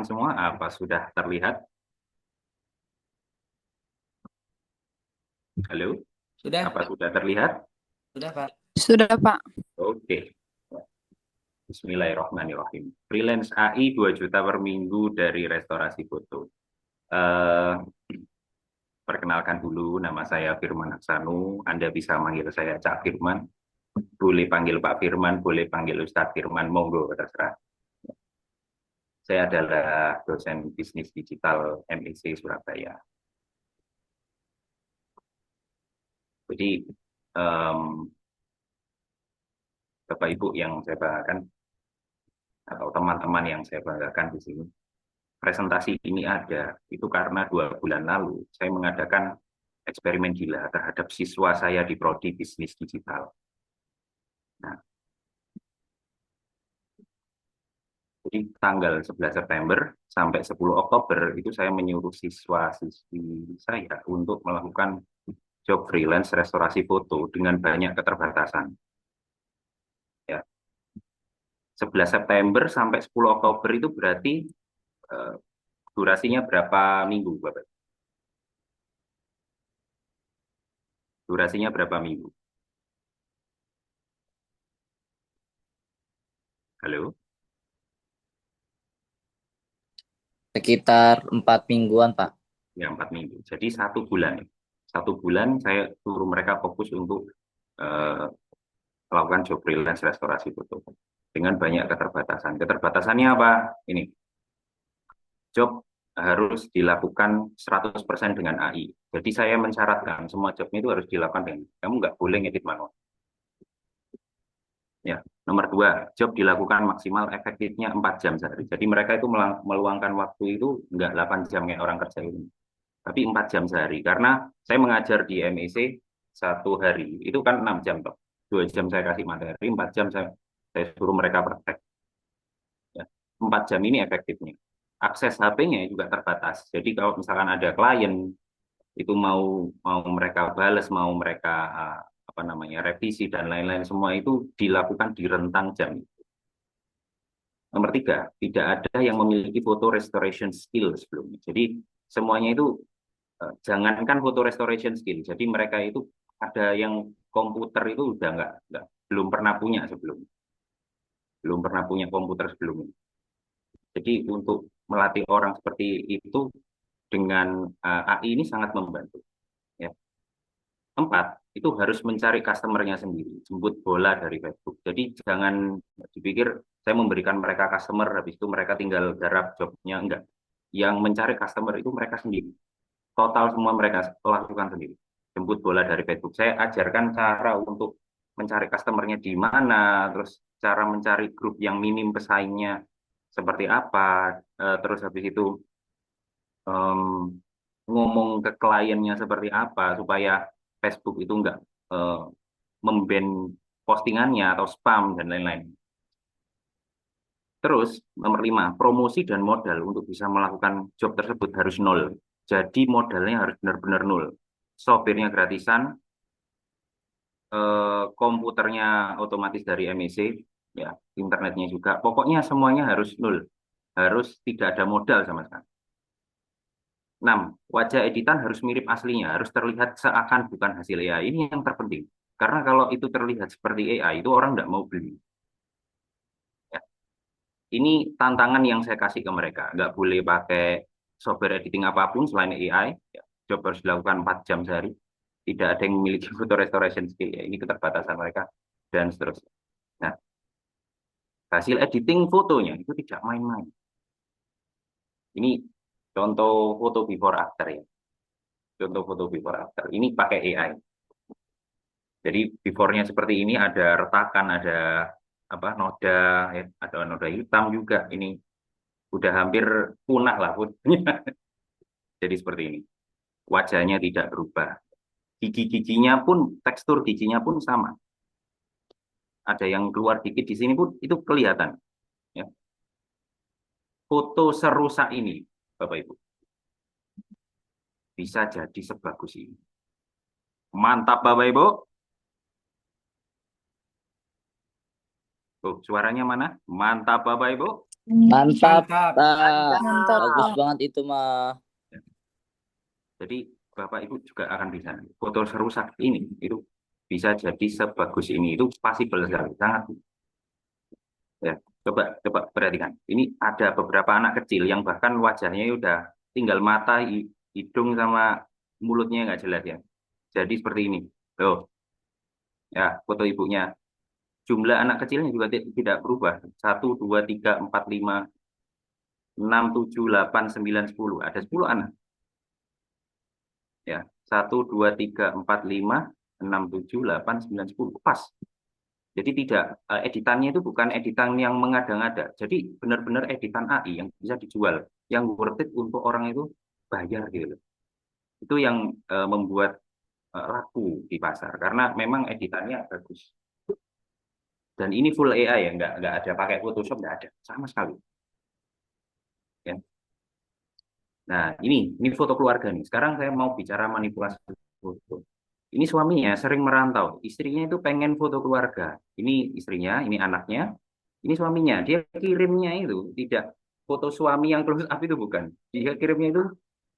semua, apa sudah terlihat? Halo, Sudah, apa sudah terlihat? sudah Pak. Sudah, Pak. Oke. Bismillahirrahmanirrahim. Freelance AI 2 juta per minggu dari restorasi foto. Eh, Perkenalkan dulu, nama saya Firman Aksanu. Anda bisa manggil saya Cak Firman. Boleh panggil Pak Firman, boleh panggil Ustadz Firman, monggo terserah. Saya adalah dosen bisnis digital MIC Surabaya. Jadi, em, Bapak Ibu yang saya banggakan, atau teman-teman yang saya banggakan di sini, presentasi ini ada, itu karena 2 bulan lalu saya mengadakan eksperimen gila terhadap siswa saya di Prodi Bisnis Digital. Nah, jadi tanggal 11 September sampai 10 Oktober itu saya menyuruh siswa-siswi saya untuk melakukan job freelance restorasi foto dengan banyak keterbatasan. Ya, 11 September sampai 10 Oktober itu berarti eh, durasinya berapa minggu, Bapak? Durasinya berapa minggu? Halo? Sekitar 4 mingguan, Pak. Ya, 4 minggu. Jadi 1 bulan. 1 bulan saya suruh mereka fokus untuk eh, melakukan job freelance restorasi foto dengan banyak keterbatasan. Keterbatasannya apa? Ini, job harus dilakukan 100% dengan AI. Jadi saya mensyaratkan semua jobnya itu harus dilakukan dengan, kamu nggak boleh ngedit manual. Ya, nomor 2, job dilakukan maksimal efektifnya 4 jam sehari. Jadi mereka itu meluangkan waktu itu nggak 8 jam kayak orang kerja ini, tapi 4 jam sehari. Karena saya mengajar di MEC 1 hari, itu kan 6 jam toh. 2 jam saya kasih materi, 4 jam saya suruh mereka praktek. Ya. 4 jam ini efektifnya. Akses HP-nya juga terbatas. Jadi kalau misalkan ada klien, itu mau mau mereka balas, mau mereka apa namanya revisi dan lain-lain, semua itu dilakukan di rentang jam. Nomor 3, tidak ada yang memiliki foto restoration skill sebelumnya. Jadi semuanya itu jangankan foto restoration skill, jadi mereka itu ada yang komputer itu udah nggak belum pernah punya sebelum, belum pernah punya komputer sebelumnya. Jadi untuk melatih orang seperti itu dengan AI ini sangat membantu. Ya. 4, itu harus mencari customernya sendiri, jemput bola dari Facebook. Jadi jangan dipikir saya memberikan mereka customer, habis itu mereka tinggal garap jobnya, enggak. Yang mencari customer itu mereka sendiri. Total semua mereka lakukan sendiri. Jemput bola dari Facebook. Saya ajarkan cara untuk mencari customernya di mana, terus cara mencari grup yang minim pesaingnya seperti apa, terus habis itu em, ngomong ke kliennya seperti apa supaya Facebook itu enggak eh, memban postingannya atau spam dan lain-lain. Terus nomor 5, promosi dan modal untuk bisa melakukan job tersebut harus nol. Jadi modalnya harus benar-benar nol. Software-nya gratisan, komputernya otomatis dari MEC, ya, internetnya juga. Pokoknya semuanya harus nol. Harus tidak ada modal sama sekali. 6, wajah editan harus mirip aslinya, harus terlihat seakan bukan hasil AI. Ini yang terpenting. Karena kalau itu terlihat seperti AI, itu orang nggak mau beli. Ya. Ini tantangan yang saya kasih ke mereka. Nggak boleh pakai software editing apapun selain AI. Ya. Job harus dilakukan 4 jam sehari. Tidak ada yang memiliki foto restoration skill. Ya. Ini keterbatasan mereka dan seterusnya. Nah, hasil editing fotonya itu tidak main-main. Ini contoh foto before after ya. Contoh foto before after. Ini pakai AI. Jadi before-nya seperti ini, ada retakan, ada apa noda, ya, ada noda hitam juga. Ini udah hampir punah lah fotonya. Jadi seperti ini. Wajahnya tidak berubah. Gigi-giginya pun, tekstur giginya pun sama. Ada yang keluar dikit di sini pun itu kelihatan. Ya. Foto serusak ini, Bapak Ibu, bisa jadi sebagus ini. Mantap Bapak Ibu. Oh, suaranya mana? Mantap Bapak Ibu. Mantap, Mantap. Pak. Mantap, Bagus Pak. banget itu mah. Jadi Bapak Ibu juga akan bisa foto serusak ini itu bisa jadi sebagus ini itu possible sekali sangat ya. Coba perhatikan. Ini ada beberapa anak kecil yang bahkan wajahnya udah tinggal mata, hidung sama mulutnya nggak jelas ya. Jadi seperti ini. Tuh, ya foto ibunya. Jumlah anak kecilnya juga tidak berubah. 1, 2, 3, 4, 5, 6, 7, 8, 9, 10. Ada 10 anak. Ya, 1, 2, 3, 4, 5, 6, 7, 8, 9, 10. Pas. Jadi tidak editannya itu bukan editan yang mengada-ngada. Jadi benar-benar editan AI yang bisa dijual, yang worth it untuk orang itu bayar gitu loh. Itu yang membuat laku di pasar karena memang editannya bagus. Dan ini full AI ya, nggak ada pakai Photoshop, nggak ada sama sekali. Ya. Nah, ini foto keluarga nih. Sekarang saya mau bicara manipulasi foto. Ini suaminya sering merantau, istrinya itu pengen foto keluarga. Ini istrinya, ini anaknya, ini suaminya. Dia kirimnya itu tidak foto suami yang close up itu bukan. Dia kirimnya itu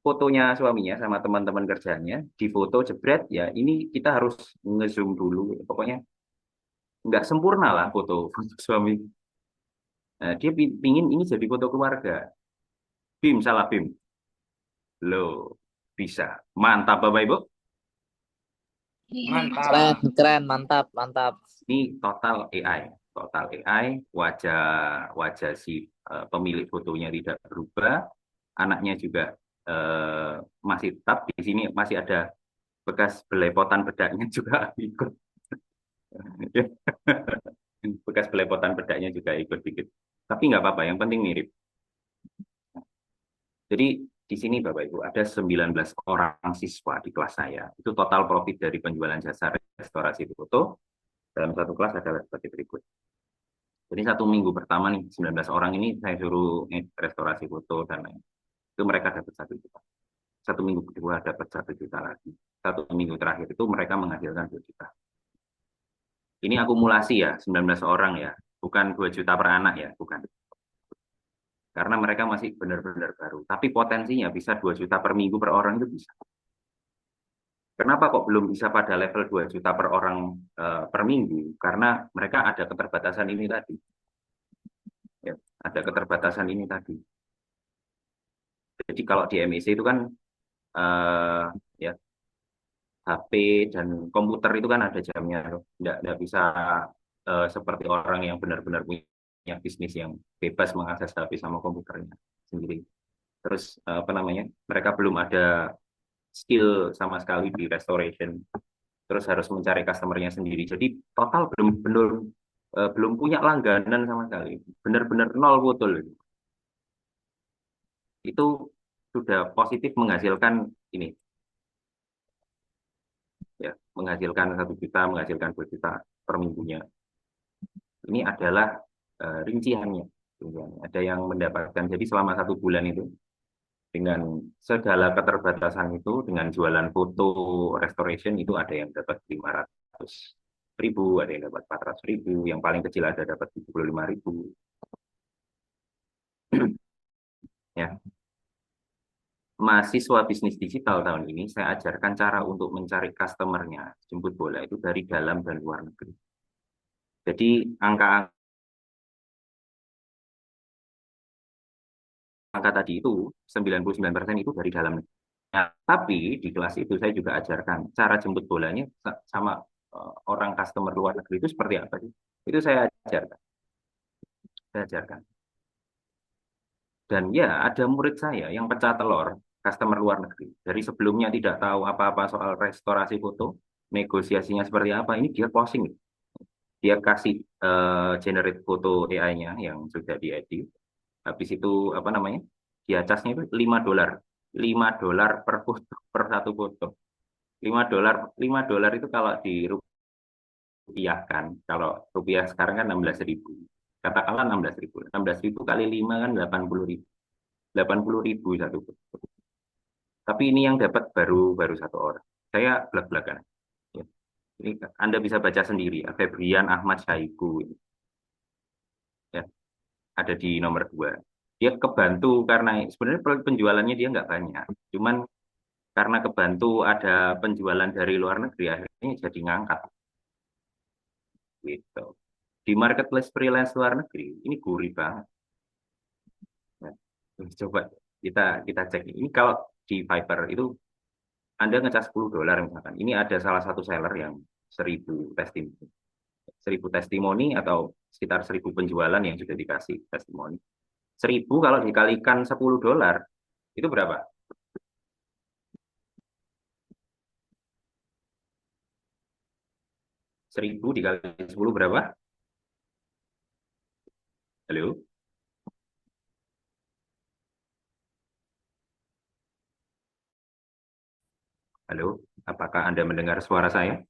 fotonya suaminya sama teman-teman kerjanya, di foto jebret ya. Ini kita harus ngezoom dulu. Pokoknya nggak sempurna lah foto suami. Nah, dia pingin ini jadi foto keluarga. Bim, salah Bim. Loh, bisa. Mantap Bapak Ibu. Keren, Mantap. keren, mantap, mantap. Ini total AI. Total AI, wajah wajah si pemilik fotonya tidak berubah, anaknya juga eh, masih tetap di sini masih ada bekas belepotan bedaknya juga ikut. Bekas belepotan bedaknya juga ikut dikit. Tapi nggak apa-apa, yang penting mirip. Jadi di sini Bapak Ibu ada 19 orang siswa di kelas saya. Itu total profit dari penjualan jasa restorasi foto dalam satu kelas adalah seperti berikut. Jadi 1 minggu pertama nih 19 orang ini saya suruh restorasi foto dan lain. Itu mereka dapat 1 juta. 1 minggu kedua dapat 1 juta lagi. 1 minggu terakhir itu mereka menghasilkan 2 juta. Ini akumulasi ya 19 orang ya, bukan 2 juta per anak ya, bukan. Karena mereka masih benar-benar baru. Tapi potensinya bisa 2 juta per minggu per orang itu bisa. Kenapa kok belum bisa pada level 2 juta per orang per minggu? Karena mereka ada keterbatasan ini tadi. Ya, ada keterbatasan ini tadi. Jadi kalau di MEC itu kan ya HP dan komputer itu kan ada jamnya, nggak bisa seperti orang yang benar-benar punya bisnis yang bebas mengakses HP sama komputernya sendiri. Terus apa namanya? Mereka belum ada skill sama sekali di restoration. Terus harus mencari customernya sendiri. Jadi total belum punya langganan sama sekali. Benar-benar nol botol. Itu sudah positif menghasilkan ini ya, menghasilkan 1 juta, menghasilkan 2 juta per minggunya. Ini adalah rinciannya. Ada yang mendapatkan, jadi selama 1 bulan itu, dengan segala keterbatasan itu, dengan jualan foto, restoration, itu ada yang dapat 500.000, ada yang dapat 400.000, yang paling kecil ada dapat 75.000. Ya, mahasiswa bisnis digital tahun ini saya ajarkan cara untuk mencari customernya jemput bola itu dari dalam dan luar negeri. Jadi angka tadi itu 99% itu dari dalam negeri. Nah, tapi di kelas itu saya juga ajarkan cara jemput bolanya sama orang customer luar negeri itu seperti apa sih? Itu saya ajarkan. Dan ya ada murid saya yang pecah telur customer luar negeri. Dari sebelumnya tidak tahu apa-apa soal restorasi foto, negosiasinya seperti apa, ini dia closing. Dia kasih generate foto AI-nya yang sudah diedit. Habis itu apa namanya? Dia casnya itu $5. $5 per foto, per satu foto. $5, $5 itu kalau dirupiahkan, kalau rupiah sekarang kan 16.000. Katakanlah 16.000. 16.000 kali 5 kan 80.000. 80.000 satu foto. Tapi ini yang dapat baru satu orang. Saya belak-belakan. Ya. Ini Anda bisa baca sendiri ya, Febrian Ahmad Syaiqo. Ya. ada di nomor 2. Dia kebantu karena sebenarnya penjualannya dia nggak banyak. Cuman karena kebantu ada penjualan dari luar negeri, akhirnya jadi ngangkat gitu. Di marketplace freelance luar negeri, ini gurih banget. Nah, coba kita kita cek. Ini kalau di Fiverr itu Anda ngecas $10 misalkan. Ini ada salah satu seller yang 1.000 testimoni. 1.000 testimoni atau sekitar 1.000 penjualan yang sudah dikasih testimoni. 1.000 kalau dikalikan $10, itu berapa? 1.000 dikali 10 berapa? Halo? Halo? Apakah Anda mendengar suara saya?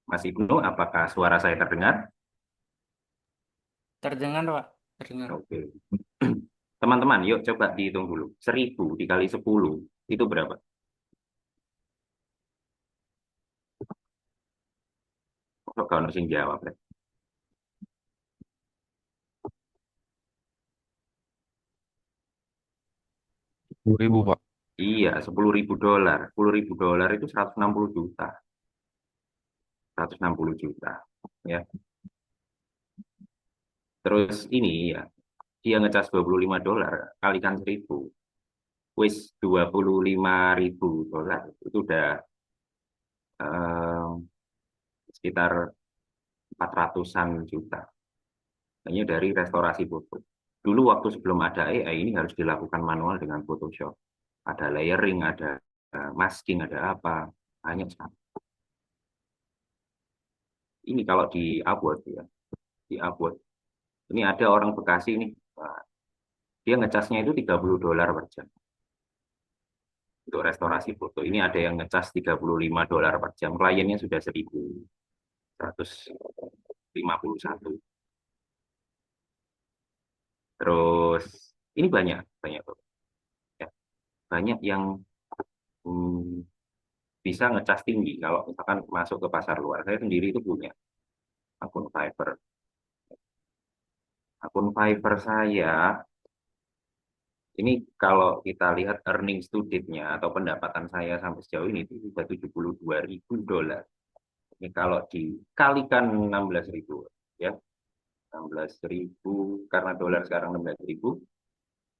Mas Ibnu, apakah suara saya terdengar? Terdengar, Pak. Terdengar. Oke. Teman-teman, yuk coba dihitung dulu. 1.000 dikali 10, itu berapa? Kok gak ono sing jawab, ya? 10.000, Pak. Iya, $10.000. $10.000 itu 160 juta. 160 juta. Ya. Terus ini ya, dia ngecas $25, kalikan 1.000. Wis $25.000. Itu udah eh, sekitar 400-an juta. Hanya dari restorasi foto. Dulu waktu sebelum ada AI ini harus dilakukan manual dengan Photoshop. Ada layering, ada masking, ada apa. Banyak sekali. Ini kalau di Upwork ya, di Upwork. Ini ada orang Bekasi ini, dia ngecasnya itu $30 per jam untuk restorasi foto. Ini ada yang ngecas $35 per jam. Kliennya sudah 1.151. Terus ini banyak, banyak, ya. Banyak yang hmm, bisa ngecas tinggi. Kalau misalkan masuk ke pasar luar, saya sendiri itu punya akun Fiverr. Akun Fiverr saya ini kalau kita lihat earnings to date-nya atau pendapatan saya sampai sejauh ini itu sudah $72.000. Ini kalau dikalikan 16.000 ya, 16.000 karena dolar sekarang 16.000,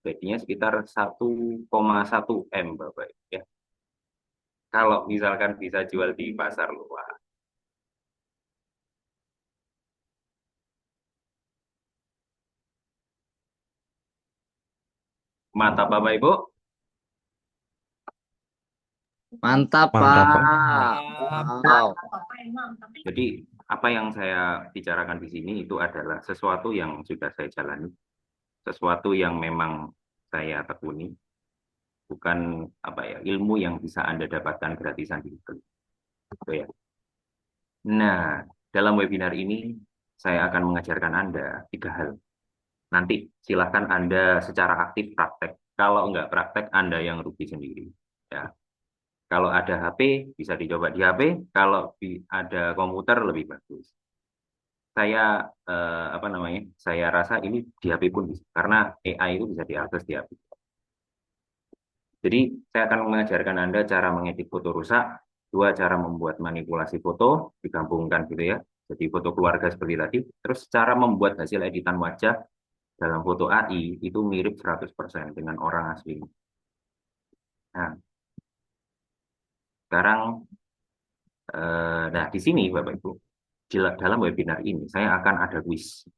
jadinya sekitar 1,1 M Bapak ya. Kalau misalkan bisa jual di pasar luar. Mantap Bapak Ibu. Mantap, Mantap, Pak. Pak. Wow. Jadi apa yang saya bicarakan di sini itu adalah sesuatu yang sudah saya jalani, sesuatu yang memang saya tekuni, bukan apa ya ilmu yang bisa Anda dapatkan gratisan di Google. Gitu ya. Nah, dalam webinar ini saya akan mengajarkan Anda 3 hal. Nanti silahkan Anda secara aktif praktek. Kalau nggak praktek, Anda yang rugi sendiri. Ya. Kalau ada HP, bisa dicoba di HP. Kalau ada komputer, lebih bagus. Saya apa namanya? Saya rasa ini di HP pun bisa, karena AI itu bisa diakses di HP. Jadi saya akan mengajarkan Anda cara mengedit foto rusak, 2 cara membuat manipulasi foto, digabungkan gitu ya. Jadi foto keluarga seperti tadi. Terus cara membuat hasil editan wajah dalam foto AI itu mirip 100% dengan orang asli. Nah, sekarang, nah di sini Bapak Ibu, dalam webinar ini saya akan ada quiz.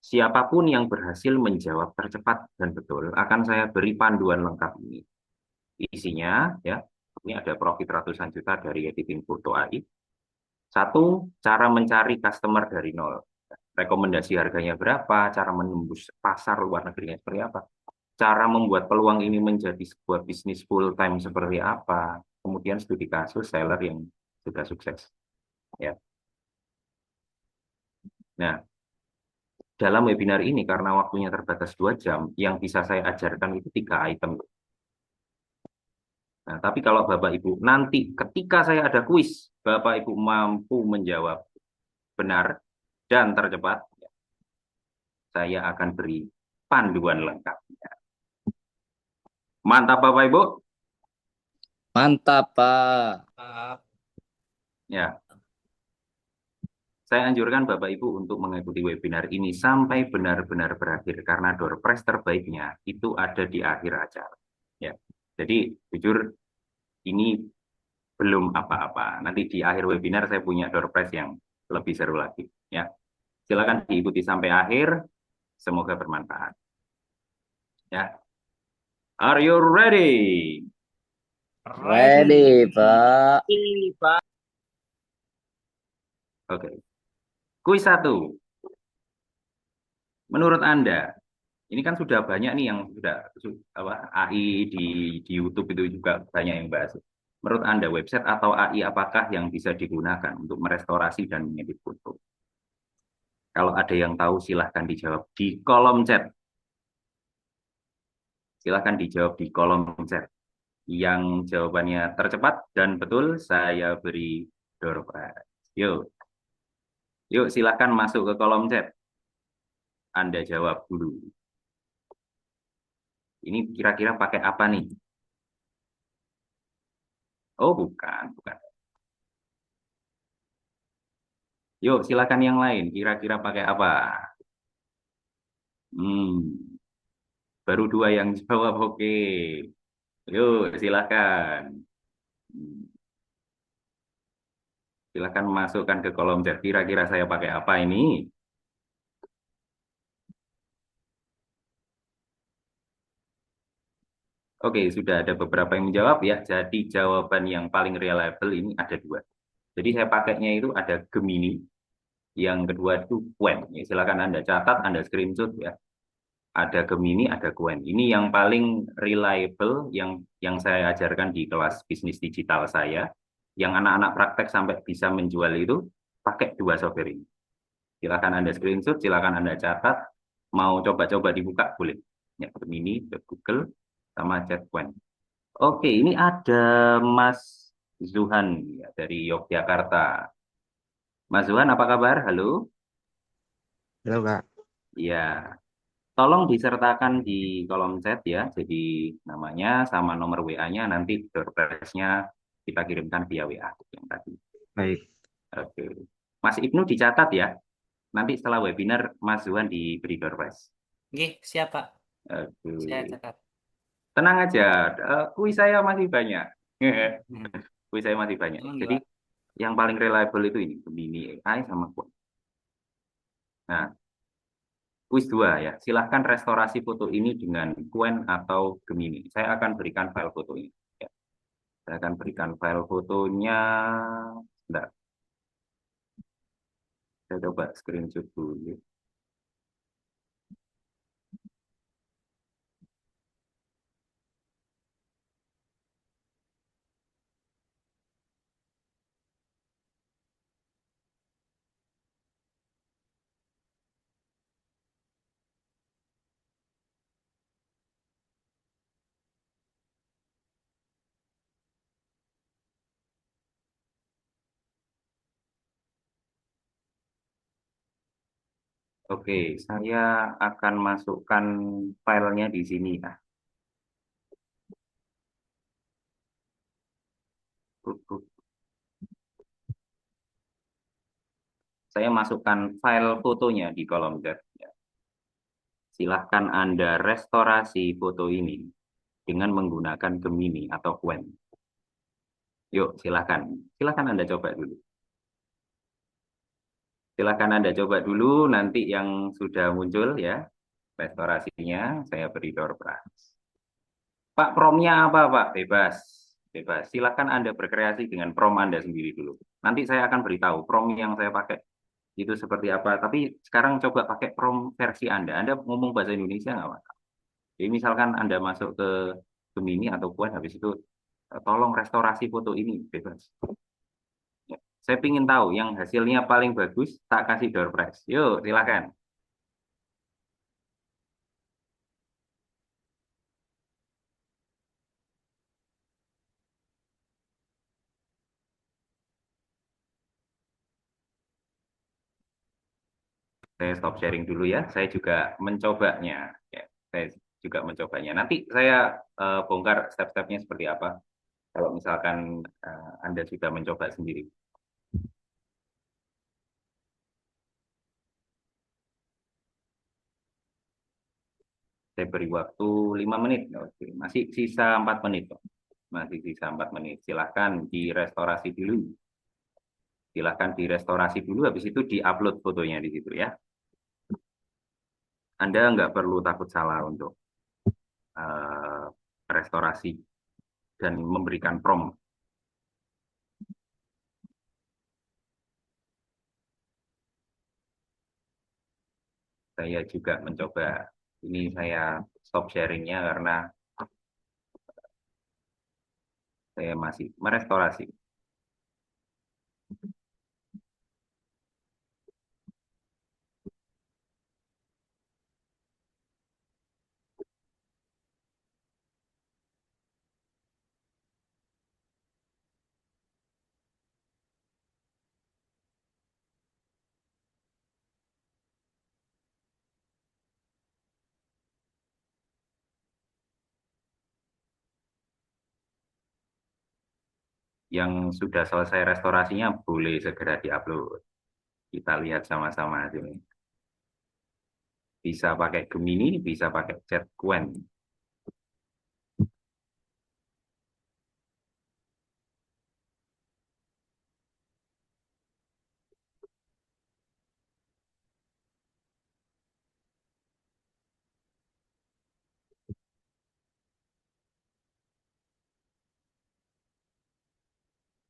Siapapun yang berhasil menjawab tercepat dan betul akan saya beri panduan lengkap ini. Isinya ya, ini ada profit ratusan juta dari editing foto AI. 1, cara mencari customer dari nol. Rekomendasi harganya berapa, cara menembus pasar luar negerinya seperti apa. Cara membuat peluang ini menjadi sebuah bisnis full time seperti apa. Kemudian studi kasus seller yang sudah sukses. Ya. Nah, dalam webinar ini karena waktunya terbatas 2 jam, yang bisa saya ajarkan itu 3 item. Nah, tapi kalau Bapak Ibu nanti ketika saya ada kuis, Bapak Ibu mampu menjawab benar dan tercepat, saya akan beri panduan lengkap. Mantap Bapak Ibu. Mantap, Pak. Ya, saya anjurkan Bapak Ibu untuk mengikuti webinar ini sampai benar-benar berakhir karena door prize terbaiknya itu ada di akhir acara. Ya. Jadi jujur ini belum apa-apa. Nanti di akhir webinar saya punya door prize yang lebih seru lagi. Ya, silakan diikuti sampai akhir. Semoga bermanfaat. Ya, are you ready? Ready, Pak. Oke. Kuis 1. Menurut Anda, ini kan sudah banyak nih yang sudah AI di YouTube itu juga banyak yang bahas. Menurut Anda, website atau AI apakah yang bisa digunakan untuk merestorasi dan mengedit foto? Kalau ada yang tahu, silahkan dijawab di kolom chat. Silahkan dijawab di kolom chat. Yang jawabannya tercepat dan betul, saya beri door prize. Yuk, yuk silahkan masuk ke kolom chat. Anda jawab dulu. Ini kira-kira pakai apa nih? Oh, bukan. Yuk, silakan yang lain. Kira-kira pakai apa? Hmm, baru 2 yang jawab. Oke. Yuk, silakan. Hmm, silakan masukkan ke kolom chat. Kira-kira saya pakai apa ini? Oke, sudah ada beberapa yang menjawab ya. Jadi jawaban yang paling reliable ini ada 2. Jadi saya pakainya itu ada Gemini. Yang kedua itu Qwen. Ya, silakan Anda catat, Anda screenshot ya. Ada Gemini, ada Qwen. Ini yang paling reliable yang saya ajarkan di kelas bisnis digital saya. Yang anak-anak praktek sampai bisa menjual itu pakai 2 software ini. Silakan Anda screenshot, silakan Anda catat. Mau coba-coba dibuka boleh. Ya, Gemini, Google, sama chat Qwen. Oke, ini ada Mas Zuhan ya, dari Yogyakarta. Mas Zuhan, apa kabar? Halo. Halo Kak. Ya, tolong disertakan di kolom chat ya. Jadi namanya sama nomor WA-nya nanti door prize-nya kita kirimkan via WA yang tadi. Baik. Oke. Mas Ibnu dicatat ya. Nanti setelah webinar Mas Zuhan diberi door prize. Nggih, siap Pak. Saya Oke. catat. Tenang aja, kuis saya masih banyak. Hmm. Kuis saya masih banyak. Emang Jadi Pak. yang paling reliable itu ini, Gemini AI sama Quora. Nah, kuis 2 ya. Silahkan restorasi foto ini dengan Qwen atau Gemini. Saya akan berikan file foto ini. Ya. Saya akan berikan file fotonya. Bentar, saya coba screenshot dulu. Oke, saya akan masukkan filenya di sini ya. Saya masukkan file fotonya di kolom chat. Ya. Silahkan Anda restorasi foto ini dengan menggunakan Gemini atau Qwen. Yuk, silahkan. Silahkan Anda coba dulu. Silahkan Anda coba dulu, nanti yang sudah muncul ya, restorasinya, saya beri door prize. Pak, promnya apa, Pak? Bebas. Bebas. Silahkan Anda berkreasi dengan prom Anda sendiri dulu. Nanti saya akan beritahu prom yang saya pakai itu seperti apa. Tapi sekarang coba pakai prom versi Anda. Anda ngomong bahasa Indonesia nggak, Pak? Jadi misalkan Anda masuk ke Gemini atau Quad, habis itu tolong restorasi foto ini, bebas. Ya. Saya ingin tahu yang hasilnya paling bagus, tak kasih door prize. Yuk, silakan. Saya stop sharing dulu ya. Saya juga mencobanya. Ya, saya juga mencobanya. Nanti saya bongkar step-stepnya seperti apa. Kalau misalkan Anda sudah mencoba sendiri. Saya beri waktu 5 menit. Oke. Masih sisa 4 menit. Masih sisa 4 menit. Silahkan direstorasi dulu. Silahkan direstorasi dulu. Habis itu diupload fotonya di situ ya. Anda nggak perlu takut salah untuk eh, restorasi dan memberikan prompt. Saya juga mencoba. Ini saya stop sharingnya karena saya masih merestorasi. Yang sudah selesai restorasinya boleh segera diupload. Kita lihat sama-sama sini. Bisa pakai Gemini, bisa pakai chat Qwen.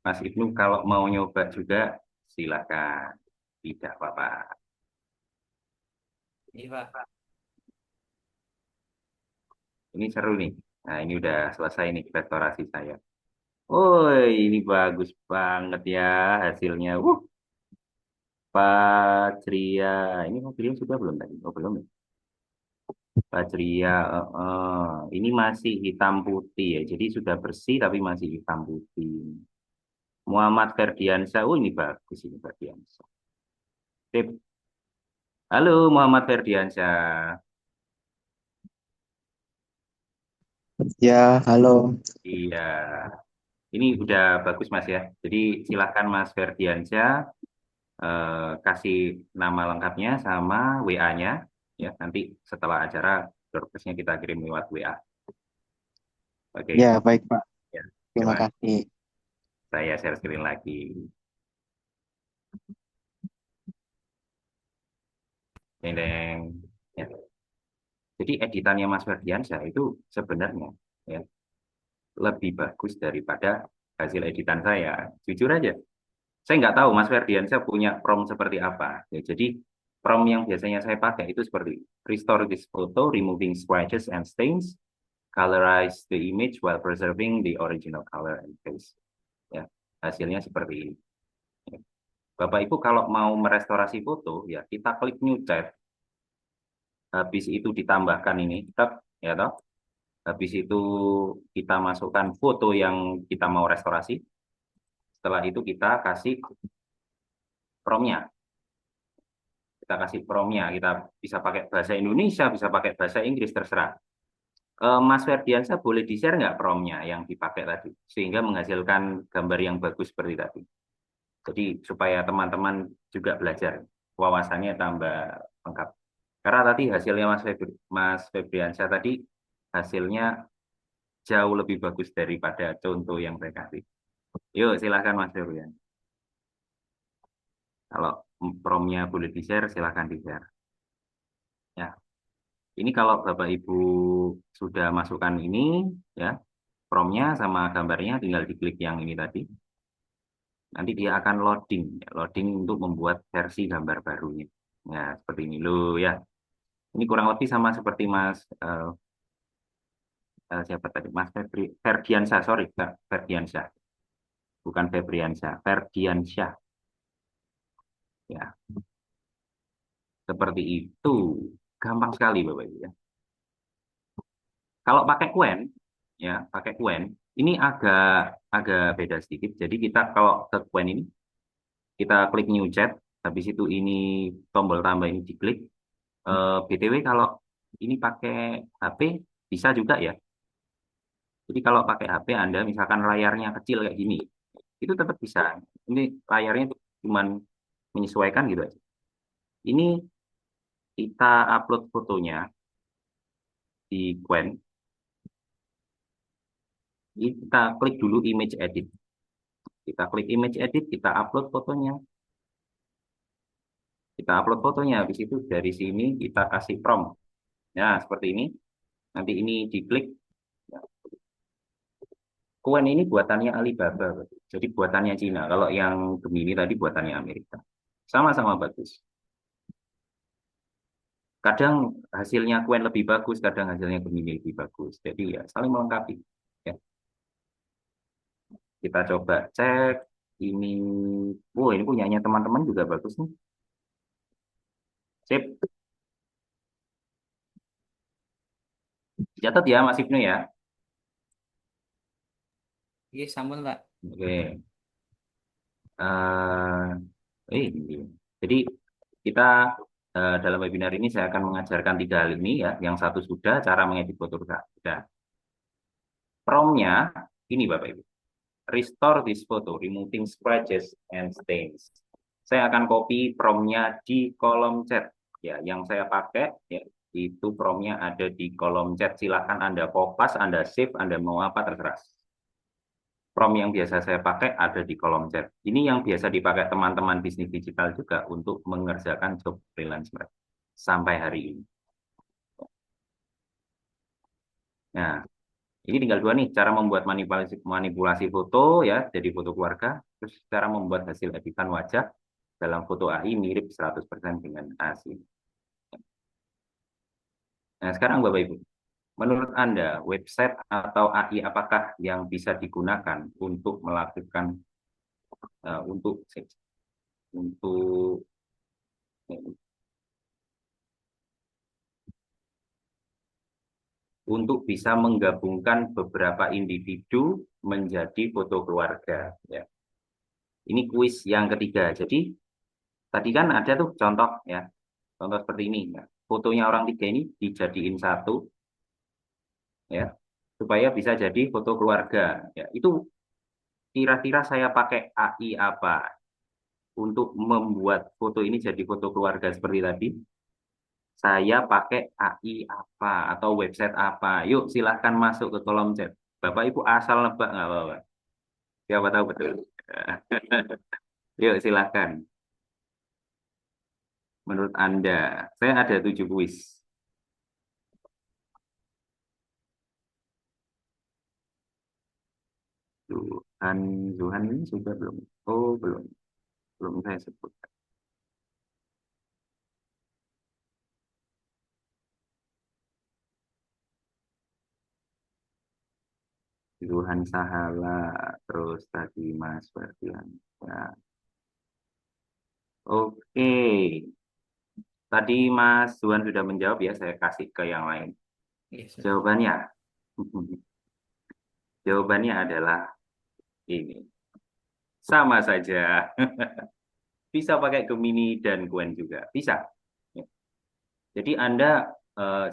Mas Ibnu kalau mau nyoba juga silakan. Tidak apa-apa. Iya, Pak. Ini seru nih. Nah, ini udah selesai nih restorasi saya. Oh, ini bagus banget ya hasilnya. Pak Tria. Ini mobilnya sudah belum tadi? Oh, belum ya? Pak Tria, ini masih hitam putih ya. Jadi sudah bersih tapi masih hitam putih. Muhammad Ferdiansyah. Oh, ini bagus ini Ferdiansyah. Sip. Halo Muhammad Ferdiansyah. Ya, halo. Iya, ini udah bagus Mas ya. Jadi silahkan Mas Ferdiansyah kasih nama lengkapnya sama WA-nya ya. Nanti setelah acara doorpress-nya kita kirim lewat WA. Oke, Ya, baik, Pak. ya. Terima Coba kasih. saya share screen lagi. Deng, deng. Ya. Jadi editannya Mas Ferdiansyah itu sebenarnya ya lebih bagus daripada hasil editan saya. Jujur aja. Saya nggak tahu Mas Ferdiansyah punya prompt seperti apa. Ya, jadi prompt yang biasanya saya pakai itu seperti restore this photo, removing scratches and stains, colorize the image while preserving the original color and face. Ya, hasilnya seperti ini. Ya. Bapak Ibu kalau mau merestorasi foto, ya kita klik new tab, habis itu ditambahkan ini, tab, ya toh. Habis itu kita masukkan foto yang kita mau restorasi. Setelah itu kita kasih prompt-nya. Kita kasih prompt-nya, kita bisa pakai bahasa Indonesia, bisa pakai bahasa Inggris, terserah. Mas Ferdiansyah boleh di-share nggak prompt-nya yang dipakai tadi, sehingga menghasilkan gambar yang bagus seperti tadi. Jadi supaya teman-teman juga belajar, wawasannya tambah lengkap. Karena tadi hasilnya Mas Ferdiansyah tadi, hasilnya jauh lebih bagus daripada contoh yang saya kasih. Yuk, silahkan Mas Ferdian. Kalau prompt-nya boleh di-share, silahkan di-share. Ya. Ini kalau Bapak Ibu sudah masukkan ini, ya, prompt-nya sama gambarnya tinggal diklik yang ini tadi. Nanti dia akan loading, ya, loading untuk membuat versi gambar barunya. Ya, seperti ini loh ya. Ini kurang lebih sama seperti Mas siapa tadi? Mas Ferdiansyah, sorry, Ferdiansyah. Bukan Febriansyah, Ferdiansyah. Ya, seperti itu. Gampang sekali Bapak Ibu ya. Kalau pakai Qwen, ya pakai Qwen, ini agak agak beda sedikit. Jadi kita kalau ke Qwen ini, kita klik new chat, habis itu ini tombol tambah ini diklik. BTW kalau ini pakai HP bisa juga ya. Jadi kalau pakai HP Anda misalkan layarnya kecil kayak gini, itu tetap bisa. Ini layarnya tuh cuman menyesuaikan gitu aja. Ini kita upload fotonya di Qwen. Ini kita klik dulu image edit. Kita klik image edit, kita upload fotonya. Kita upload fotonya, habis itu dari sini kita kasih prompt. Ya, seperti ini. Nanti ini diklik. Qwen ini buatannya Alibaba, jadi buatannya Cina. Kalau yang Gemini tadi buatannya Amerika. Sama-sama bagus. Kadang hasilnya Qwen lebih bagus, kadang hasilnya Gemini lebih bagus. Jadi ya saling melengkapi. Ya. Kita coba cek ini. Oh, ini punyanya teman-teman juga bagus nih. Sip. Catat ya Mas Ibnu ya. Iya, sampun, Pak. Oke. Ini. Jadi kita dalam webinar ini saya akan mengajarkan 3 hal ini ya. Yang satu sudah, cara mengedit foto sudah. Prompt-nya ini Bapak Ibu. Restore this photo, removing scratches and stains. Saya akan copy prompt-nya di kolom chat. Ya, yang saya pakai ya, itu prompt-nya ada di kolom chat. Silahkan Anda kopas, Anda save, Anda mau apa terserah. Prompt yang biasa saya pakai ada di kolom chat. Ini yang biasa dipakai teman-teman bisnis digital juga untuk mengerjakan job freelance mereka sampai hari ini. Nah, ini tinggal 2 nih, cara membuat manipulasi foto ya, jadi foto keluarga, terus cara membuat hasil editan wajah dalam foto AI mirip 100% dengan asli. Nah, sekarang Bapak Ibu, menurut Anda website atau AI apakah yang bisa digunakan untuk melakukan untuk untuk bisa menggabungkan beberapa individu menjadi foto keluarga. Ya. Ini kuis yang ketiga. Jadi tadi kan ada tuh contoh ya, contoh seperti ini. Ya. Fotonya orang 3 ini dijadiin satu, ya, supaya bisa jadi foto keluarga. Ya. Itu kira-kira saya pakai AI apa untuk membuat foto ini jadi foto keluarga seperti tadi? Saya pakai AI apa atau website apa? Yuk silahkan masuk ke kolom chat. Bapak Ibu asal nebak nggak apa-apa. Siapa tahu betul. Yuk silahkan. Menurut Anda, saya ada 7 kuis. Zuhan, Zuhan ini sudah belum? Oh belum, belum saya sebut. Zuhan Sahala, terus tadi Mas Ferdian. Ya. Oke, tadi Mas Zuhan sudah menjawab ya, saya kasih ke yang lain. Iya, sudah. Jawabannya, jawabannya adalah ini. Sama saja. Bisa pakai Gemini dan Qwen juga. Bisa. Ya. Jadi Anda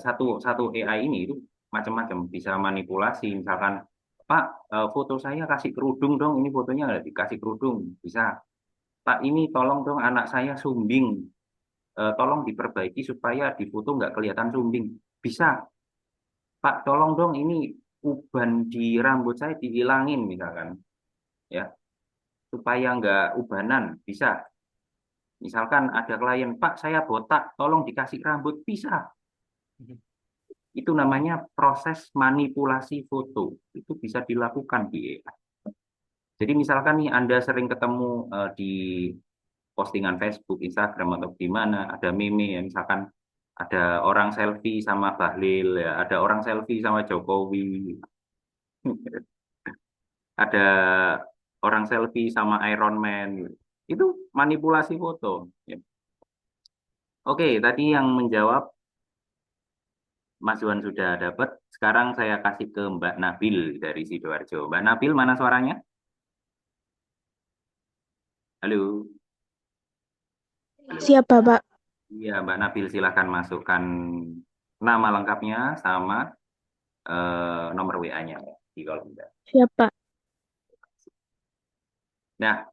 satu AI ini itu macam-macam. Bisa manipulasi. Misalkan, Pak, foto saya kasih kerudung dong. Ini fotonya nggak dikasih kerudung. Bisa. Pak, ini tolong dong anak saya sumbing. Tolong diperbaiki supaya di foto nggak kelihatan sumbing. Bisa. Pak, tolong dong ini uban di rambut saya dihilangin misalkan. Ya, supaya nggak ubanan. Bisa. Misalkan ada klien, Pak, saya botak, tolong dikasih rambut, bisa. Itu namanya proses manipulasi foto. Itu bisa dilakukan di AI. Jadi misalkan nih Anda sering ketemu di postingan Facebook, Instagram, atau di mana, ada meme ya, misalkan ada orang selfie sama Bahlil, ya, ada orang selfie sama Jokowi, ada orang selfie sama Iron Man. Itu manipulasi foto. Ya. Oke, tadi yang menjawab Mas Juan sudah dapat. Sekarang saya kasih ke Mbak Nabil dari Sidoarjo. Mbak Nabil, mana suaranya? Halo. Siap, Bapak. Iya, Mbak Nabil silakan masukkan nama lengkapnya sama nomor WA-nya ya, di kolom chat. Siap, Pak. Nah,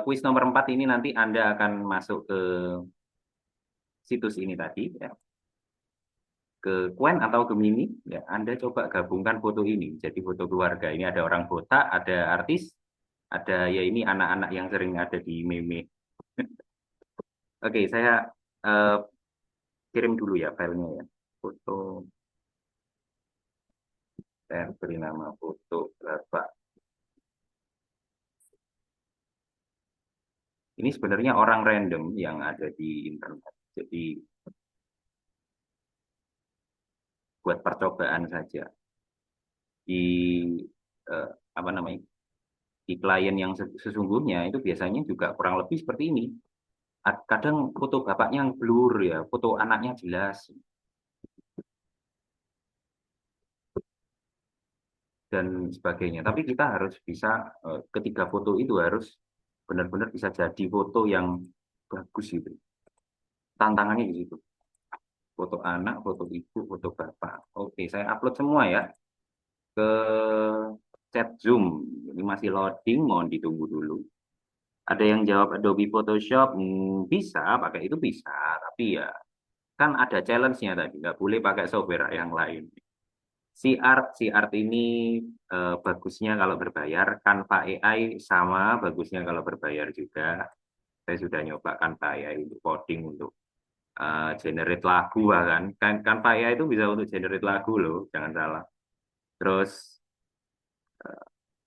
kuis nomor 4 ini nanti Anda akan masuk ke situs ini tadi ya, ke Quen atau Gemini ya. Anda coba gabungkan foto ini jadi foto keluarga. Ini ada orang botak, ada artis, ada ya ini anak-anak yang sering ada di meme. Oke, saya eh, kirim dulu ya filenya ya. Foto, saya beri nama foto Bapak. Ini sebenarnya orang random yang ada di internet. Jadi buat percobaan saja. Di eh, apa namanya? Di klien yang sesungguhnya itu biasanya juga kurang lebih seperti ini. Kadang foto bapaknya yang blur ya, foto anaknya jelas dan sebagainya. Tapi kita harus bisa ketiga foto itu harus benar-benar bisa jadi foto yang bagus gitu. Tantangannya di situ. Foto anak, foto ibu, foto bapak. Oke, saya upload semua ya ke chat Zoom. Ini masih loading, mohon ditunggu dulu. Ada yang jawab Adobe Photoshop, bisa, pakai itu bisa. Tapi ya kan ada challenge-nya tadi, nggak boleh pakai software yang lain. Si Art ini bagusnya kalau berbayar, Canva AI sama bagusnya kalau berbayar juga. Saya sudah nyoba Canva AI untuk coding, untuk generate lagu kan Canva AI itu bisa untuk generate lagu loh, jangan salah. Terus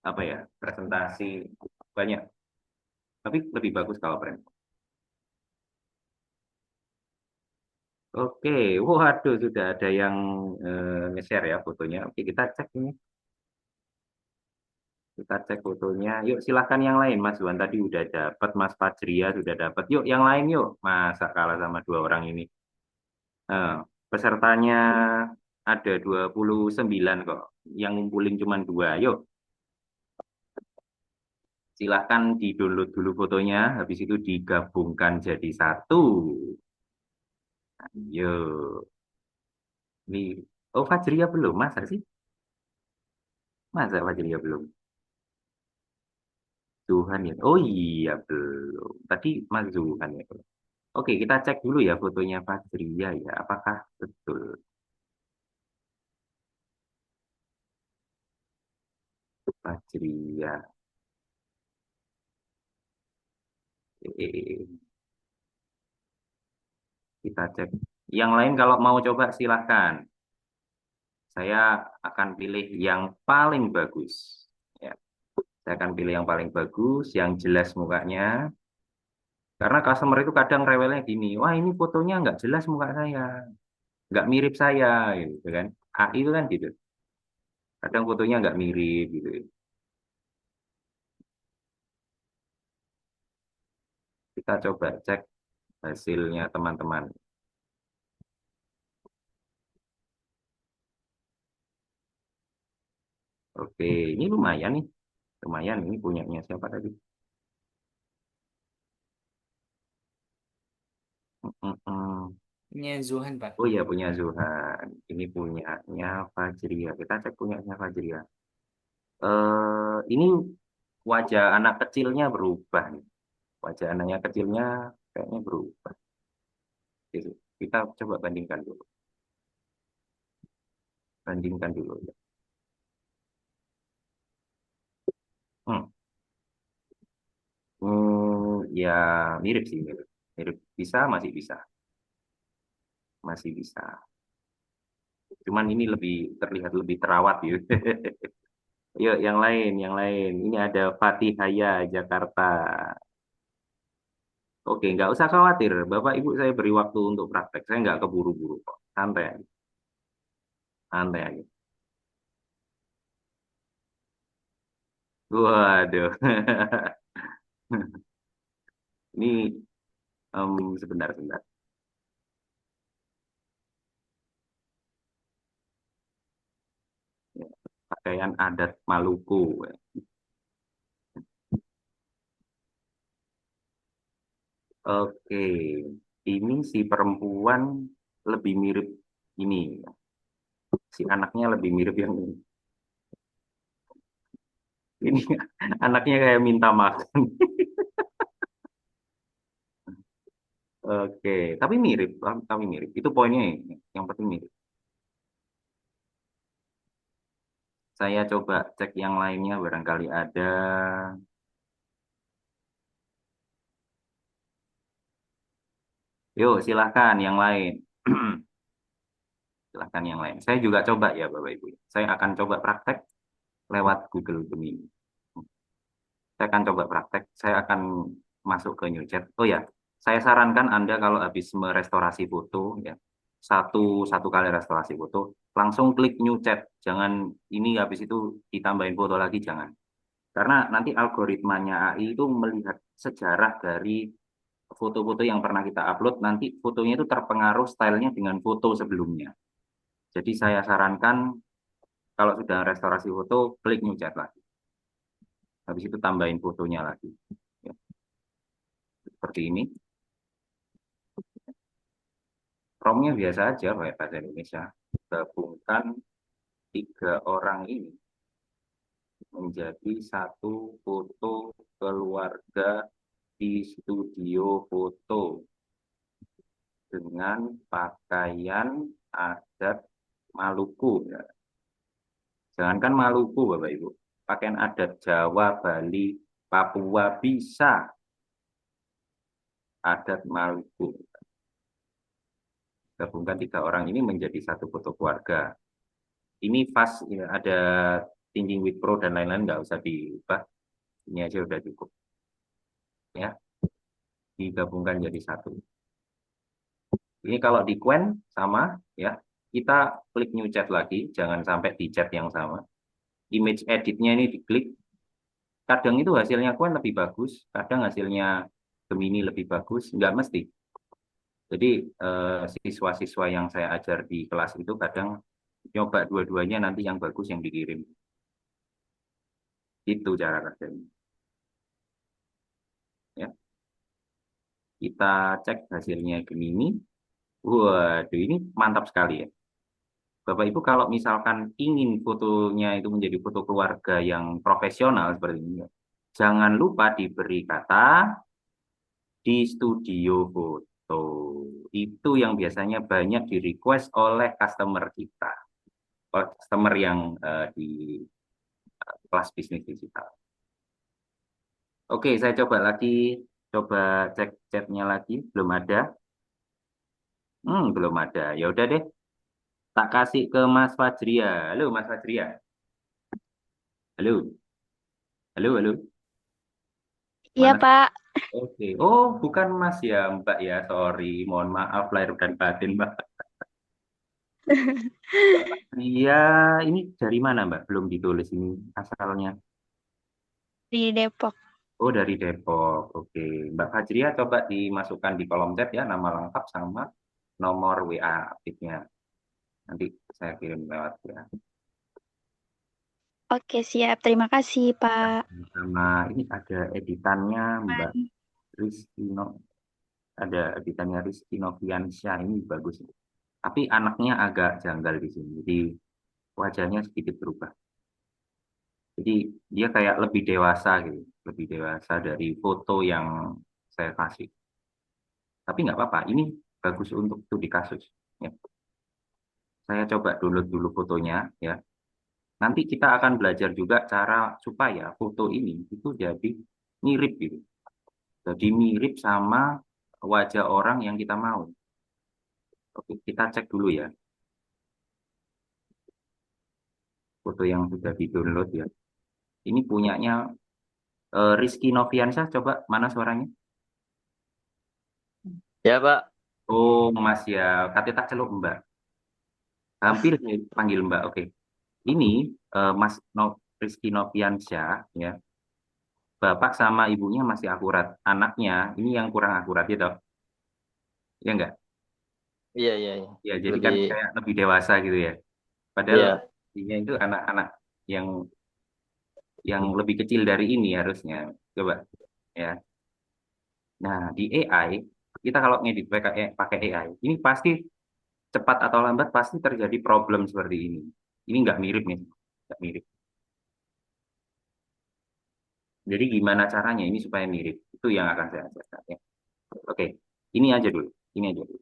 apa ya, presentasi banyak, tapi lebih bagus kalau brand. Oke, waduh sudah ada yang nge-share ya fotonya. Oke, kita cek ini. Kita cek fotonya. Yuk silahkan yang lain, Mas Juan tadi udah dapat, Mas Fajria sudah dapat. Yuk yang lain yuk. Masa kalah sama dua orang ini. Eh, pesertanya ada 29 kok. Yang ngumpulin cuma dua. Yuk, silahkan di-download dulu fotonya. Habis itu digabungkan jadi satu. Yuk. Ini, oh Fajria belum, masa sih? Masa Fajria belum? Zuhan ya. Oh iya belum. Tadi Mas Zuhan ya. Oke, kita cek dulu ya fotonya Fajria ya. Apakah betul Fajria? Eh, kita cek. Yang lain kalau mau coba silahkan. Saya akan pilih yang paling bagus. Ya, saya akan pilih yang paling bagus, yang jelas mukanya. Karena customer itu kadang rewelnya gini, wah ini fotonya nggak jelas muka saya, nggak mirip saya, gitu kan. AI itu kan gitu. Kadang fotonya nggak mirip gitu. Kita coba cek hasilnya teman-teman. Oke, ini lumayan nih. Lumayan, ini punyanya siapa tadi? Mm-mm. Ini Zuhan, Pak. Oh iya, punya Zuhan. Ini punyanya Fajria. Kita cek punyanya Fajria. Ini wajah anak kecilnya berubah nih. Wajah anaknya kecilnya kayaknya berubah. Gitu. Kita coba bandingkan dulu. Bandingkan dulu ya. Hmm. Ya mirip sih, mirip. Mirip bisa, masih bisa. Masih bisa. Cuman ini lebih terlihat lebih terawat gitu. Yuk, yang lain, yang lain. Ini ada Fatihaya, Jakarta. Oke, nggak usah khawatir. Bapak Ibu saya beri waktu untuk praktek. Saya nggak keburu-buru kok. Santai aja. Santai aja. Waduh. Ini sebentar, sebentar. Ya, pakaian adat Maluku. Oke, ini si perempuan lebih mirip ini, si anaknya lebih mirip yang ini. Ini anaknya kayak minta makan. Oke, tapi mirip. Itu poinnya ini. Yang penting mirip. Saya coba cek yang lainnya, barangkali ada. Yuk, silahkan yang lain. Silahkan yang lain. Saya juga coba ya, Bapak Ibu. Saya akan coba praktek lewat Google Gemini. Saya akan coba praktek. Saya akan masuk ke new chat. Oh ya, saya sarankan Anda kalau habis merestorasi foto, ya, satu kali restorasi foto, langsung klik new chat. Jangan ini habis itu ditambahin foto lagi, jangan. Karena nanti algoritmanya AI itu melihat sejarah dari foto-foto yang pernah kita upload, nanti fotonya itu terpengaruh stylenya dengan foto sebelumnya. Jadi saya sarankan kalau sudah restorasi foto, klik new chat lagi. Habis itu tambahin fotonya lagi. Ya, seperti ini. Promnya biasa aja pakai bahasa Indonesia. Gabungkan 3 orang ini menjadi satu foto keluarga di studio foto dengan pakaian adat Maluku. Ya. Jangankan Maluku, Bapak Ibu. Pakaian adat Jawa, Bali, Papua bisa. Adat Maluku. Gabungkan 3 orang ini menjadi satu foto keluarga. Ini fast, ya, ada Thinking with Pro dan lain-lain, nggak usah diubah. Ini aja udah cukup. Ya, digabungkan jadi satu. Ini kalau di Qwen sama, ya, kita klik new chat lagi, jangan sampai di chat yang sama. Image editnya ini diklik. Kadang itu hasilnya Qwen lebih bagus, kadang hasilnya Gemini lebih bagus, nggak mesti. Jadi siswa-siswa yang saya ajar di kelas itu kadang nyoba dua-duanya, nanti yang bagus yang dikirim. Itu cara kerjanya. Ya. Kita cek hasilnya Gemini. Waduh, ini mantap sekali ya. Bapak Ibu kalau misalkan ingin fotonya itu menjadi foto keluarga yang profesional seperti ini, ya, jangan lupa diberi kata di studio foto. Itu yang biasanya banyak di request oleh customer kita, oleh customer yang di kelas bisnis digital. Oke, saya coba lagi, coba cek chatnya lagi, belum ada. Belum ada. Ya udah deh, tak kasih ke Mas Fajria. Halo, Mas Fajria. Halo, halo, halo. Iya, Mana? Pak. Oke. Oh, bukan Mas ya, Mbak ya. Sorry, mohon maaf lahir dan batin, Mbak. Iya, ini dari mana, Mbak? Belum ditulis ini asalnya. Di Depok. Oh, dari Depok. Oke, Mbak Fajria coba dimasukkan di kolom chat ya, nama lengkap sama nomor WA aktifnya. Nanti saya kirim lewat ya. Oke, siap. Terima kasih, Pak. Sama ini ada editannya Mbak Rizky ada editannya Rizky Noviansyah, ini bagus. Tapi anaknya agak janggal di sini. Jadi wajahnya sedikit berubah. Jadi dia kayak lebih dewasa gitu, lebih dewasa dari foto yang saya kasih. Tapi nggak apa-apa, ini bagus untuk studi kasus. Ya. Saya coba download dulu fotonya, ya. Nanti kita akan belajar juga cara supaya foto ini itu jadi mirip gitu. Jadi mirip sama wajah orang yang kita mau. Oke, kita cek dulu ya, foto yang sudah di-download ya. Ini punyanya Rizky Noviansyah, coba mana suaranya? Ya, Pak. Oh, Mas ya, kata tak celuk Mbak. Hampir saya panggil Mbak. Oke. Ini Mas Rizky Noviansyah ya. Bapak sama ibunya masih akurat. Anaknya ini yang kurang akurat ya, Dok. Ya enggak? Iya, iya, iya. Ya, jadi Lebih, kan kayak lebih dewasa gitu ya. Padahal iya. ini itu anak-anak yang lebih kecil dari ini harusnya. Coba ya. Nah, di AI, kita kalau ngedit pakai AI, ini pasti cepat atau lambat pasti terjadi problem seperti ini. Ini nggak mirip nih, nggak mirip. Jadi gimana caranya ini supaya mirip? Itu yang akan saya ajarkan ya. Oke, ini aja dulu. Ini aja dulu.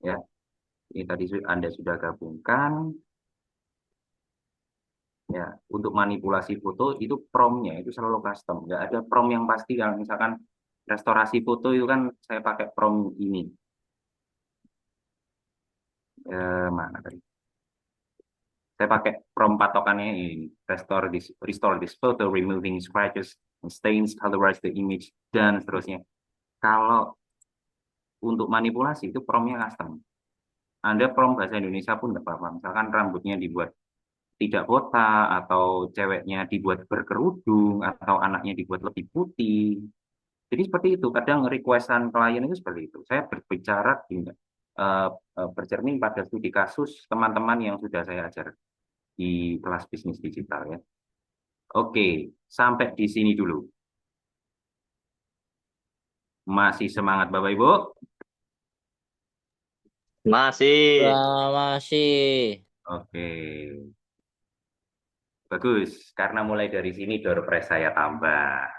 Ya, ini tadi Anda sudah gabungkan. Ya, untuk manipulasi foto itu promnya itu selalu custom. Nggak ada prom yang pasti. Kalau misalkan restorasi foto itu kan saya pakai prom ini. Mana tadi? Saya pakai prompt patokannya ini, restore this photo, removing scratches, and stains, colorize the image, dan seterusnya. Kalau untuk manipulasi itu promptnya custom. Anda prompt bahasa Indonesia pun tidak apa-apa. Misalkan rambutnya dibuat tidak botak, atau ceweknya dibuat berkerudung, atau anaknya dibuat lebih putih. Jadi seperti itu. Kadang requestan klien itu seperti itu. Saya berbicara bercermin pada studi kasus teman-teman yang sudah saya ajar di kelas bisnis digital ya. Oke, sampai di sini dulu. Masih semangat Bapak Ibu? Masih. Masih. Oke, bagus. Karena mulai dari sini door prize saya tambah.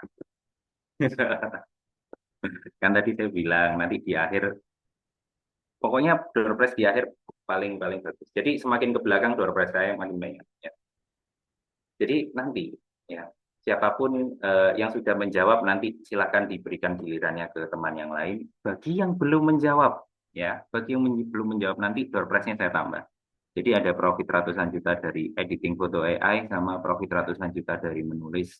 Kan tadi saya bilang nanti di akhir, pokoknya door prize di akhir paling paling bagus. Jadi semakin ke belakang door prize saya makin banyak. Ya. Jadi nanti ya siapapun yang sudah menjawab nanti silakan diberikan gilirannya ke teman yang lain. Bagi yang belum menjawab ya, bagi yang belum menjawab nanti door prize-nya saya tambah. Jadi ada profit ratusan juta dari editing foto AI sama profit ratusan juta dari menulis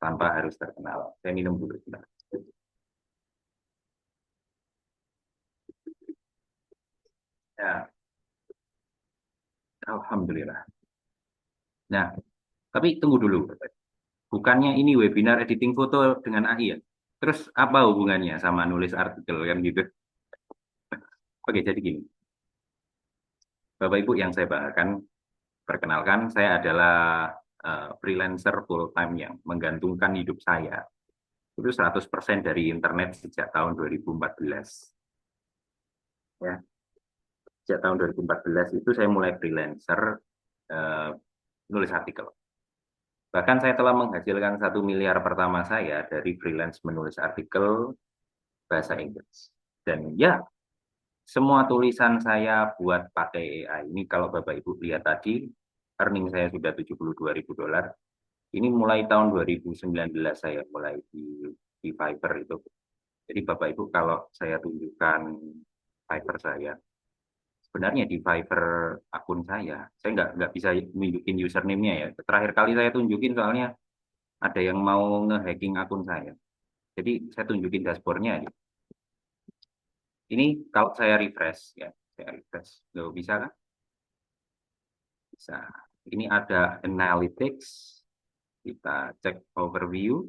tanpa harus terkenal. Saya minum dulu. Ya, Alhamdulillah. Nah, tapi tunggu dulu. Bukannya ini webinar editing foto dengan AI ya? Terus apa hubungannya sama nulis artikel kan gitu? Oke, jadi gini. Bapak Ibu yang saya banggakan, perkenalkan saya adalah freelancer full time yang menggantungkan hidup saya itu 100% dari internet sejak tahun 2014. Ya, sejak tahun 2014 itu saya mulai freelancer eh, nulis artikel. Bahkan saya telah menghasilkan 1 miliar pertama saya dari freelance menulis artikel bahasa Inggris. Dan ya, semua tulisan saya buat pakai AI. Ini kalau Bapak Ibu lihat tadi, earning saya sudah $72.000. Ini mulai tahun 2019 saya mulai di Fiverr itu. Jadi Bapak Ibu kalau saya tunjukkan Fiverr saya, sebenarnya di Fiverr akun saya nggak bisa nunjukin username-nya ya. Terakhir kali saya tunjukin soalnya ada yang mau nge-hacking akun saya. Jadi saya tunjukin dashboard-nya aja. Ini kalau saya refresh ya, saya refresh. Loh, bisa kan? Bisa. Ini ada analytics. Kita cek overview.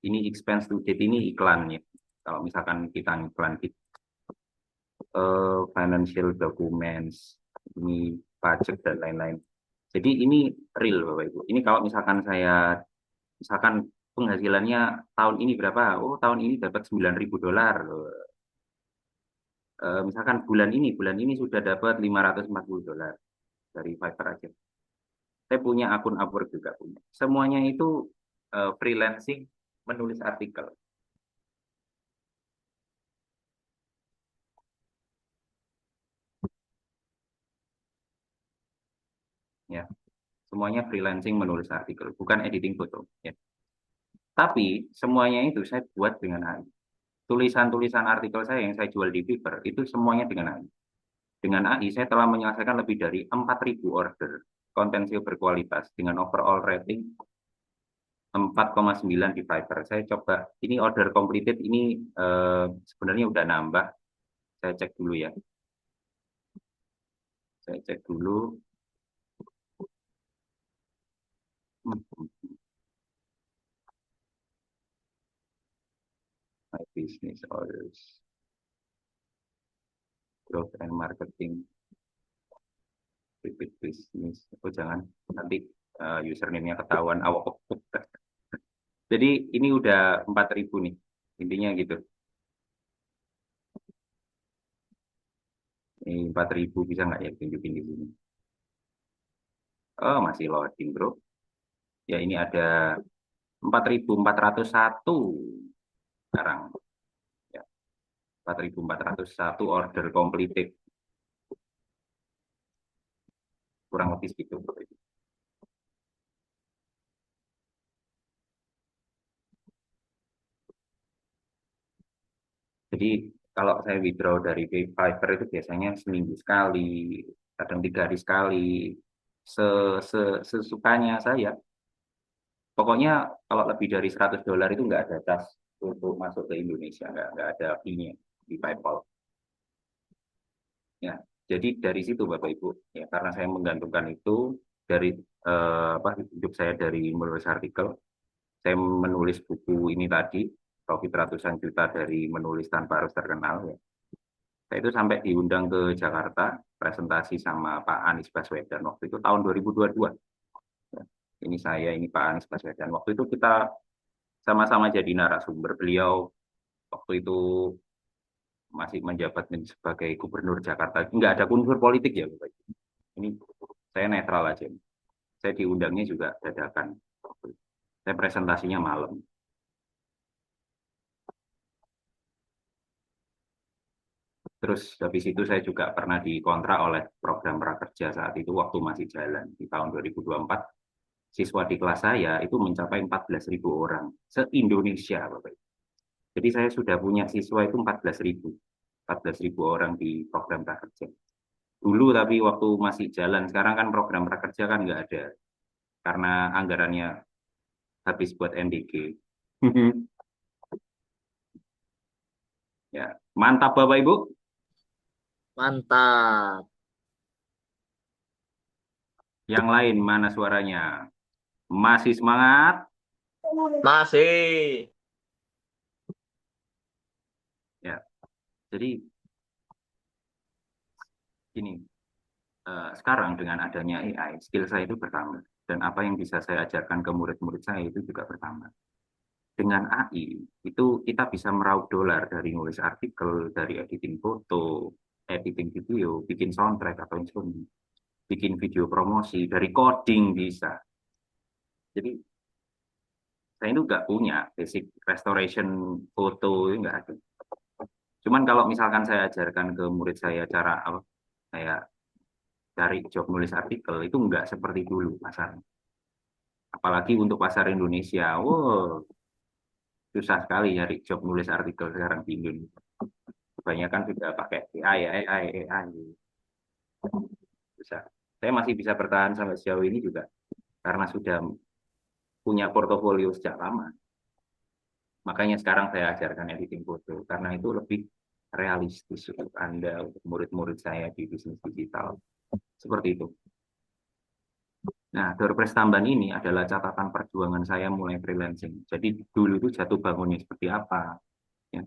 Ini expense to date ini iklannya. Kalau misalkan kita iklan financial documents, ini pajak dan lain-lain. Jadi ini real Bapak Ibu. Ini kalau misalkan misalkan penghasilannya tahun ini berapa? Oh tahun ini dapat $9.000. Misalkan bulan ini sudah dapat $540 dari Fiverr aja. Saya punya akun Upwork juga punya. Semuanya itu freelancing menulis artikel. Ya, semuanya freelancing menulis artikel, bukan editing foto. Ya. Tapi semuanya itu saya buat dengan AI. Tulisan-tulisan artikel saya yang saya jual di Fiverr itu semuanya dengan AI. Dengan AI saya telah menyelesaikan lebih dari 4.000 order konten SEO berkualitas dengan overall rating 4,9 di Fiverr. Saya coba ini order completed ini sebenarnya udah nambah. Saya cek dulu ya. Saya cek dulu. business orders, growth and marketing, repeat business. Oh jangan, nanti username-nya ketahuan awak. Jadi ini udah 4.000 nih, intinya gitu. Ini 4.000 bisa nggak ya tunjukin di sini? Oh masih loading bro. Ya ini ada 4.401 sekarang. Ya, 4.401 order completed. Kurang lebih segitu. Jadi kalau saya withdraw dari Fiverr itu biasanya seminggu sekali, kadang 3 hari sekali, sesukanya saya. Pokoknya kalau lebih dari $100 itu nggak ada tas untuk masuk ke Indonesia, nggak ada fee-nya di PayPal. Ya, jadi dari situ Bapak Ibu, ya karena saya menggantungkan itu dari hidup saya dari menulis artikel, saya menulis buku ini tadi, profit ratusan juta dari menulis tanpa harus terkenal. Ya. Saya itu sampai diundang ke Jakarta, presentasi sama Pak Anies Baswedan waktu itu tahun 2022. Ya. Ini saya, ini Pak Anies Baswedan. Waktu itu kita sama-sama jadi narasumber. Beliau waktu itu masih menjabat sebagai gubernur Jakarta. Nggak ada unsur politik ya, Bapak. Ini saya netral aja. Saya diundangnya juga dadakan. Saya presentasinya malam. Terus habis itu saya juga pernah dikontrak oleh program prakerja saat itu waktu masih jalan di tahun 2024. Siswa di kelas saya itu mencapai 14.000 orang se-Indonesia, Bapak. Jadi saya sudah punya siswa itu 14.000 orang di program prakerja. Dulu tapi waktu masih jalan, sekarang kan program prakerja kan nggak ada karena anggarannya habis buat NDG. Ya, mantap Bapak Ibu. Mantap. Yang lain mana suaranya? Masih semangat? Masih. Ya, jadi gini, sekarang dengan adanya AI, skill saya itu bertambah. Dan apa yang bisa saya ajarkan ke murid-murid saya itu juga bertambah. Dengan AI, itu kita bisa meraup dolar dari nulis artikel, dari editing foto, editing video, bikin soundtrack atau instrumen, bikin video promosi, dari coding bisa. Jadi, saya itu nggak punya basic restoration foto, nggak ada. Cuman kalau misalkan saya ajarkan ke murid saya cara apa, kayak cari job nulis artikel, itu nggak seperti dulu pasar. Apalagi untuk pasar Indonesia, wow, susah sekali nyari job nulis artikel sekarang di Indonesia. Kebanyakan sudah pakai AI. Bisa. Saya masih bisa bertahan sampai sejauh ini juga karena sudah punya portofolio sejak lama. Makanya sekarang saya ajarkan editing foto karena itu lebih realistis untuk Anda, untuk murid-murid saya di bisnis digital. Seperti itu. Nah, Doorpress tambahan ini adalah catatan perjuangan saya mulai freelancing. Jadi dulu itu jatuh bangunnya seperti apa. Ya.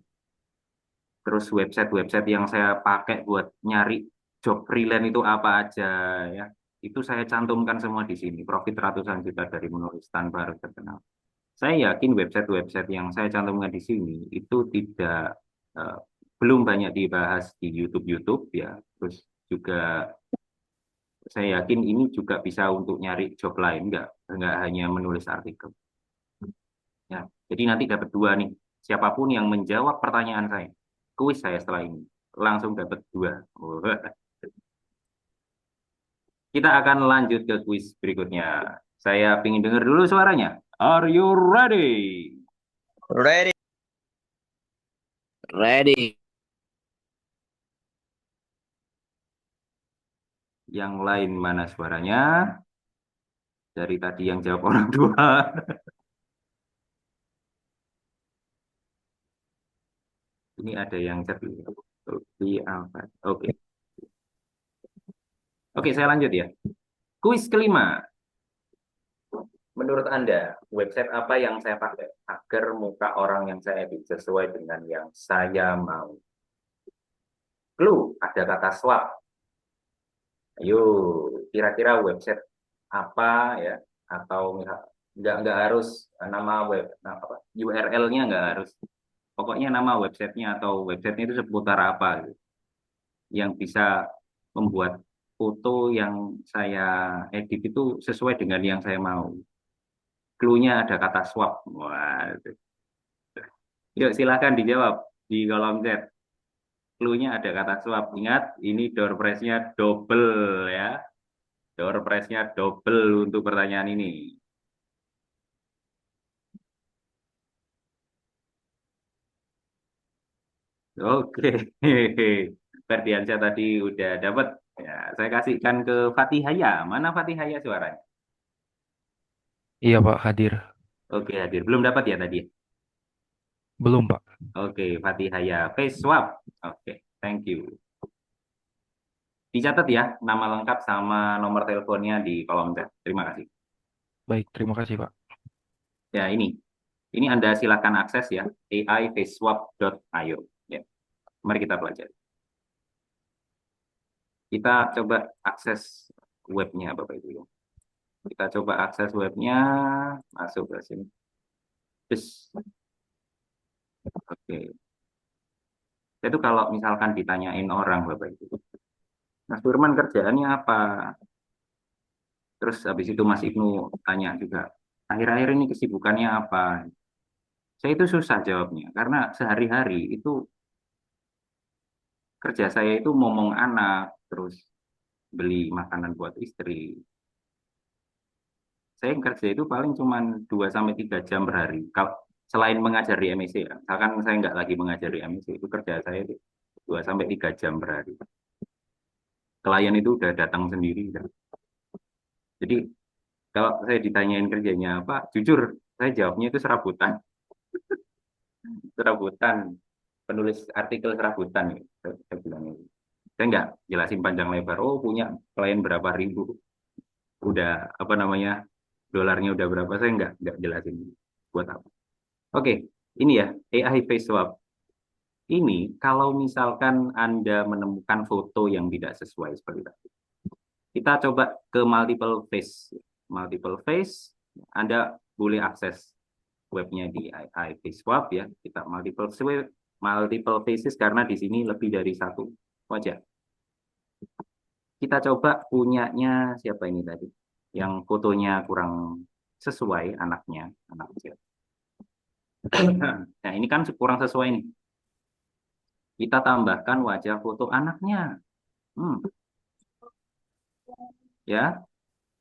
Terus website-website yang saya pakai buat nyari job freelance itu apa aja ya. Itu saya cantumkan semua di sini. Profit ratusan juta dari menulis tanpa harus terkenal. Saya yakin website-website yang saya cantumkan di sini itu tidak eh, belum banyak dibahas di YouTube ya. Terus juga saya yakin ini juga bisa untuk nyari job lain, nggak hanya menulis artikel. Ya, jadi nanti dapat 2 nih. Siapapun yang menjawab pertanyaan saya, kuis saya setelah ini langsung dapat 2. Kita akan lanjut ke kuis berikutnya. Saya ingin dengar dulu suaranya. Are you ready? Ready. Ready. Yang lain mana suaranya? Dari tadi yang jawab orang tua. Ini ada yang chat. Oke. Oke, saya lanjut ya. Kuis kelima. Menurut Anda, website apa yang saya pakai agar muka orang yang saya edit sesuai dengan yang saya mau? Clue, ada kata swap. Ayo, kira-kira website apa ya? Atau nggak harus nama web, apa, URL-nya nggak harus. Pokoknya nama websitenya atau websitenya itu seputar apa gitu, yang bisa membuat foto yang saya edit itu sesuai dengan yang saya mau. Clue-nya ada kata swap. Wah, itu. Yuk silakan dijawab di kolom chat. Clue-nya ada kata swap. Ingat, ini door prize-nya double ya. Door prize-nya double untuk pertanyaan ini. Oke. Ferdiansyah tadi udah dapat. Ya, saya kasihkan ke Fatihaya. Mana Fatihaya suaranya? Iya Pak, hadir. Oke, hadir. Belum dapat ya tadi? Belum Pak. Oke, Fatihaya. Face swap. Oke, thank you. Dicatat ya, nama lengkap sama nomor teleponnya di kolom chat. Terima kasih. Baik, terima kasih Pak. Ya, ini Anda silakan akses ya, aifaceswap.io. Ya, mari kita pelajari. Kita coba akses webnya, Bapak Ibu. Kita coba akses webnya, masuk ke sini. Terus, oke. Itu kalau misalkan ditanyain orang, Bapak Ibu, Mas Firman kerjaannya apa? Terus habis itu Mas Ibnu tanya juga, akhir-akhir ini kesibukannya apa? Saya itu susah jawabnya, karena sehari-hari itu kerja saya itu ngomong anak, terus beli makanan buat istri. Saya kerja itu paling cuma 2 sampai 3 jam per hari. Kalau selain mengajar di MEC ya, misalkan saya nggak lagi mengajar di MEC, itu kerja saya itu 2 sampai 3 jam per hari. Klien itu udah datang sendiri. Kan. Jadi kalau saya ditanyain kerjanya apa, jujur saya jawabnya itu serabutan. Serabutan, penulis artikel serabutan. Gitu. Saya bilang itu. Saya nggak jelasin panjang lebar, oh punya klien berapa ribu, udah apa namanya, dolarnya udah berapa, saya nggak jelasin buat apa. Oke, ini ya, AI face swap. Ini kalau misalkan Anda menemukan foto yang tidak sesuai seperti tadi. Kita coba ke multiple face. Multiple face, Anda boleh akses webnya di AI face swap ya. Kita multiple faces karena di sini lebih dari satu wajah. Kita coba punyanya siapa ini tadi? Yang fotonya kurang sesuai anaknya, anak kecil. Nah, ini kan kurang sesuai nih. Kita tambahkan wajah foto anaknya. Ya,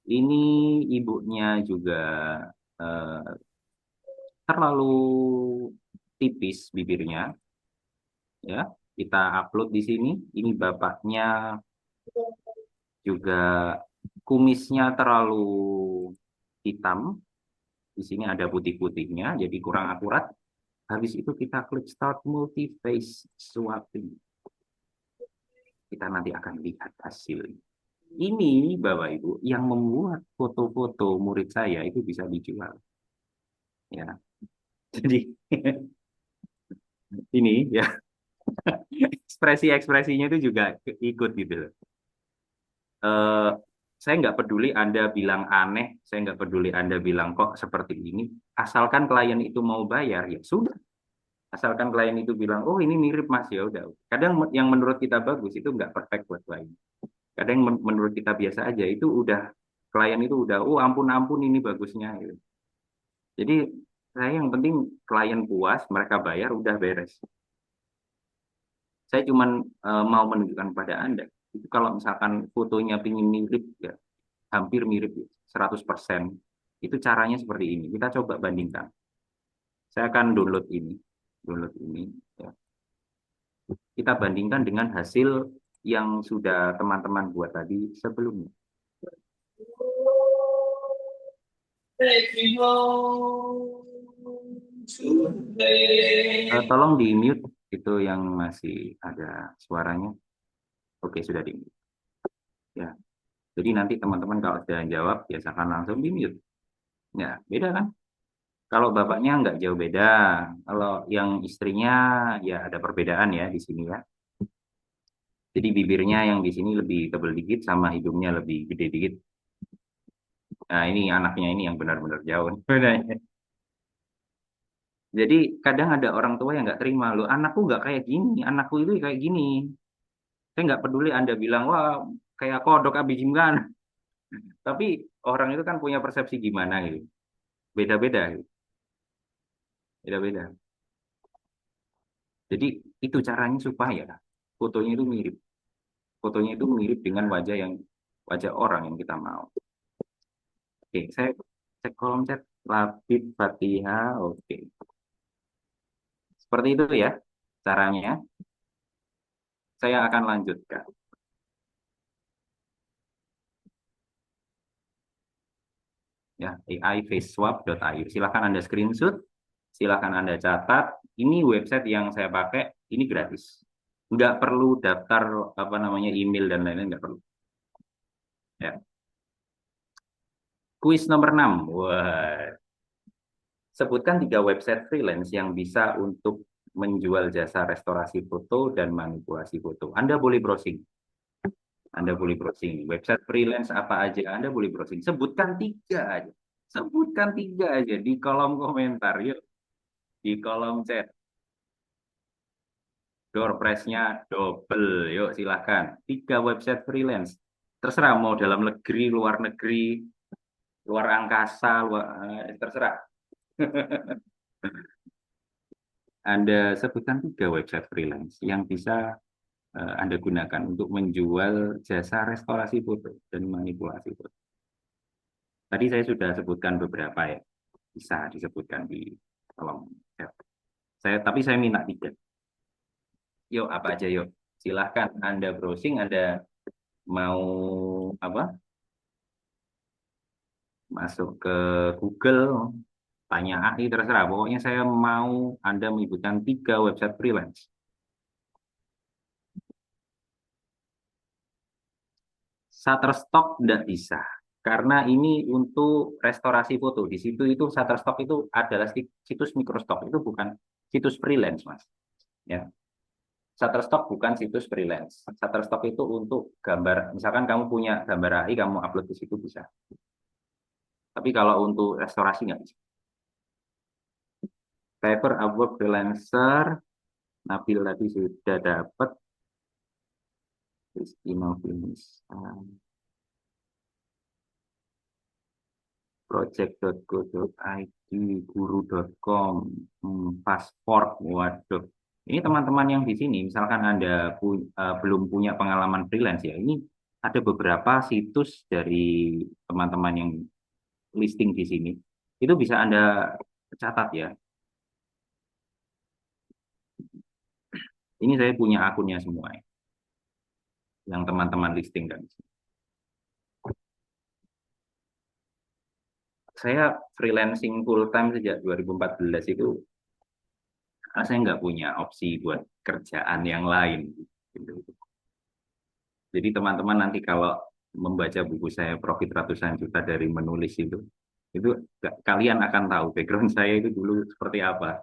ini ibunya juga eh, terlalu tipis bibirnya. Ya, kita upload di sini. Ini bapaknya juga kumisnya terlalu hitam. Di sini ada putih-putihnya, jadi kurang akurat. Habis itu kita klik start multi-face swapping. Kita nanti akan lihat hasilnya. Ini Bapak Ibu yang membuat foto-foto murid saya itu bisa dijual. Ya. Jadi ini ya ekspresi-ekspresinya itu juga ikut gitu loh. Eh, saya nggak peduli Anda bilang aneh, saya nggak peduli Anda bilang kok seperti ini. Asalkan klien itu mau bayar ya sudah. Asalkan klien itu bilang oh ini mirip Mas ya udah. Kadang yang menurut kita bagus itu nggak perfect buat klien. Kadang yang menurut kita biasa aja itu udah klien itu udah oh ampun ampun ini bagusnya gitu. Jadi saya yang penting klien puas, mereka bayar, udah beres. Saya cuma mau menunjukkan pada Anda, itu kalau misalkan fotonya pingin mirip, ya hampir mirip 100%, itu caranya seperti ini. Kita coba bandingkan. Saya akan download ini. Ya. Kita bandingkan dengan hasil yang sudah teman-teman buat tadi sebelumnya. Tolong di mute itu yang masih ada suaranya. Oke, sudah di mute. Ya. Jadi nanti teman-teman kalau sudah jawab, biasakan langsung di mute. Ya, beda kan? Kalau bapaknya nggak jauh beda. Kalau yang istrinya ya ada perbedaan ya di sini ya. Jadi bibirnya yang di sini lebih tebal dikit sama hidungnya lebih gede dikit. Nah, ini anaknya ini yang benar-benar jauh. Jadi kadang ada orang tua yang nggak terima loh, anakku nggak kayak gini, anakku itu kayak gini. Saya nggak peduli Anda bilang wah kayak kodok abi gimana, tapi orang itu kan punya persepsi gimana gitu, beda-beda, gitu. Beda-beda. Jadi itu caranya supaya fotonya itu mirip, fotonya itu mirip dengan wajah orang yang kita mau. Oke, saya cek kolom chat Labib Fatihah, oke, seperti itu ya caranya. Saya akan lanjutkan. Ya, AIFaceSwap.io. Silahkan Anda screenshot, silahkan Anda catat. Ini website yang saya pakai, ini gratis. Nggak perlu daftar apa namanya email dan lain-lain, nggak perlu. Ya. Kuis nomor 6. Wah. Sebutkan 3 website freelance yang bisa untuk menjual jasa restorasi foto dan manipulasi foto. Anda boleh browsing. Anda boleh browsing. Website freelance apa aja Anda boleh browsing. Sebutkan 3 aja. Sebutkan 3 aja di kolom komentar. Yuk, di kolom chat. Door prize-nya double. Yuk, silahkan. 3 website freelance. Terserah mau dalam negeri, luar angkasa, terserah. Anda sebutkan 3 website freelance yang bisa Anda gunakan untuk menjual jasa restorasi foto dan manipulasi foto. Tadi saya sudah sebutkan beberapa ya. Bisa disebutkan di kolom chat. Tapi saya minta 3. Yuk, apa aja yuk. Silahkan Anda browsing, Anda mau apa? Masuk ke Google, tanya AI terserah. Pokoknya saya mau Anda menyebutkan 3 website freelance. Shutterstock tidak bisa. Karena ini untuk restorasi foto. Di situ itu Shutterstock itu adalah situs microstock. Itu bukan situs freelance, Mas. Ya. Shutterstock bukan situs freelance. Shutterstock itu untuk gambar. Misalkan kamu punya gambar AI, kamu upload di situ bisa. Tapi kalau untuk restorasi nggak bisa. Fiverr, Upwork, Freelancer, Nabil tadi sudah dapat. Rizky Finish. Project.co.id, guru.com, pasport, waduh. Ini teman-teman yang di sini, misalkan Anda belum punya pengalaman freelance ya, ini ada beberapa situs dari teman-teman yang listing di sini. Itu bisa Anda catat ya. Ini saya punya akunnya semua ya, yang teman-teman listing kan. Saya freelancing full time sejak 2014 itu, saya nggak punya opsi buat kerjaan yang lain. Gitu. Jadi teman-teman nanti kalau membaca buku saya Profit Ratusan Juta dari Menulis itu kalian akan tahu background saya itu dulu seperti apa.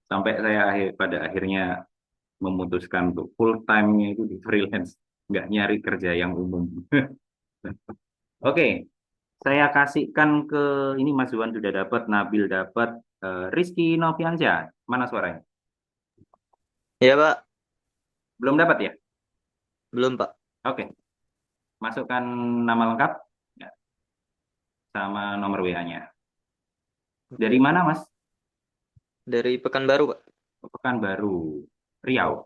Sampai saya pada akhirnya memutuskan untuk full time-nya itu di freelance, nggak nyari kerja yang umum. Oke, saya kasihkan ke ini Mas Juan sudah dapat, Nabil dapat, Rizky Noviansyah, mana suaranya? Ya, Pak. Belum dapat ya? Belum, Pak. Oke, masukkan nama lengkap ya, sama nomor WA-nya. Dari mana Mas? Dari Pekanbaru, Pak. Pekanbaru, Riau.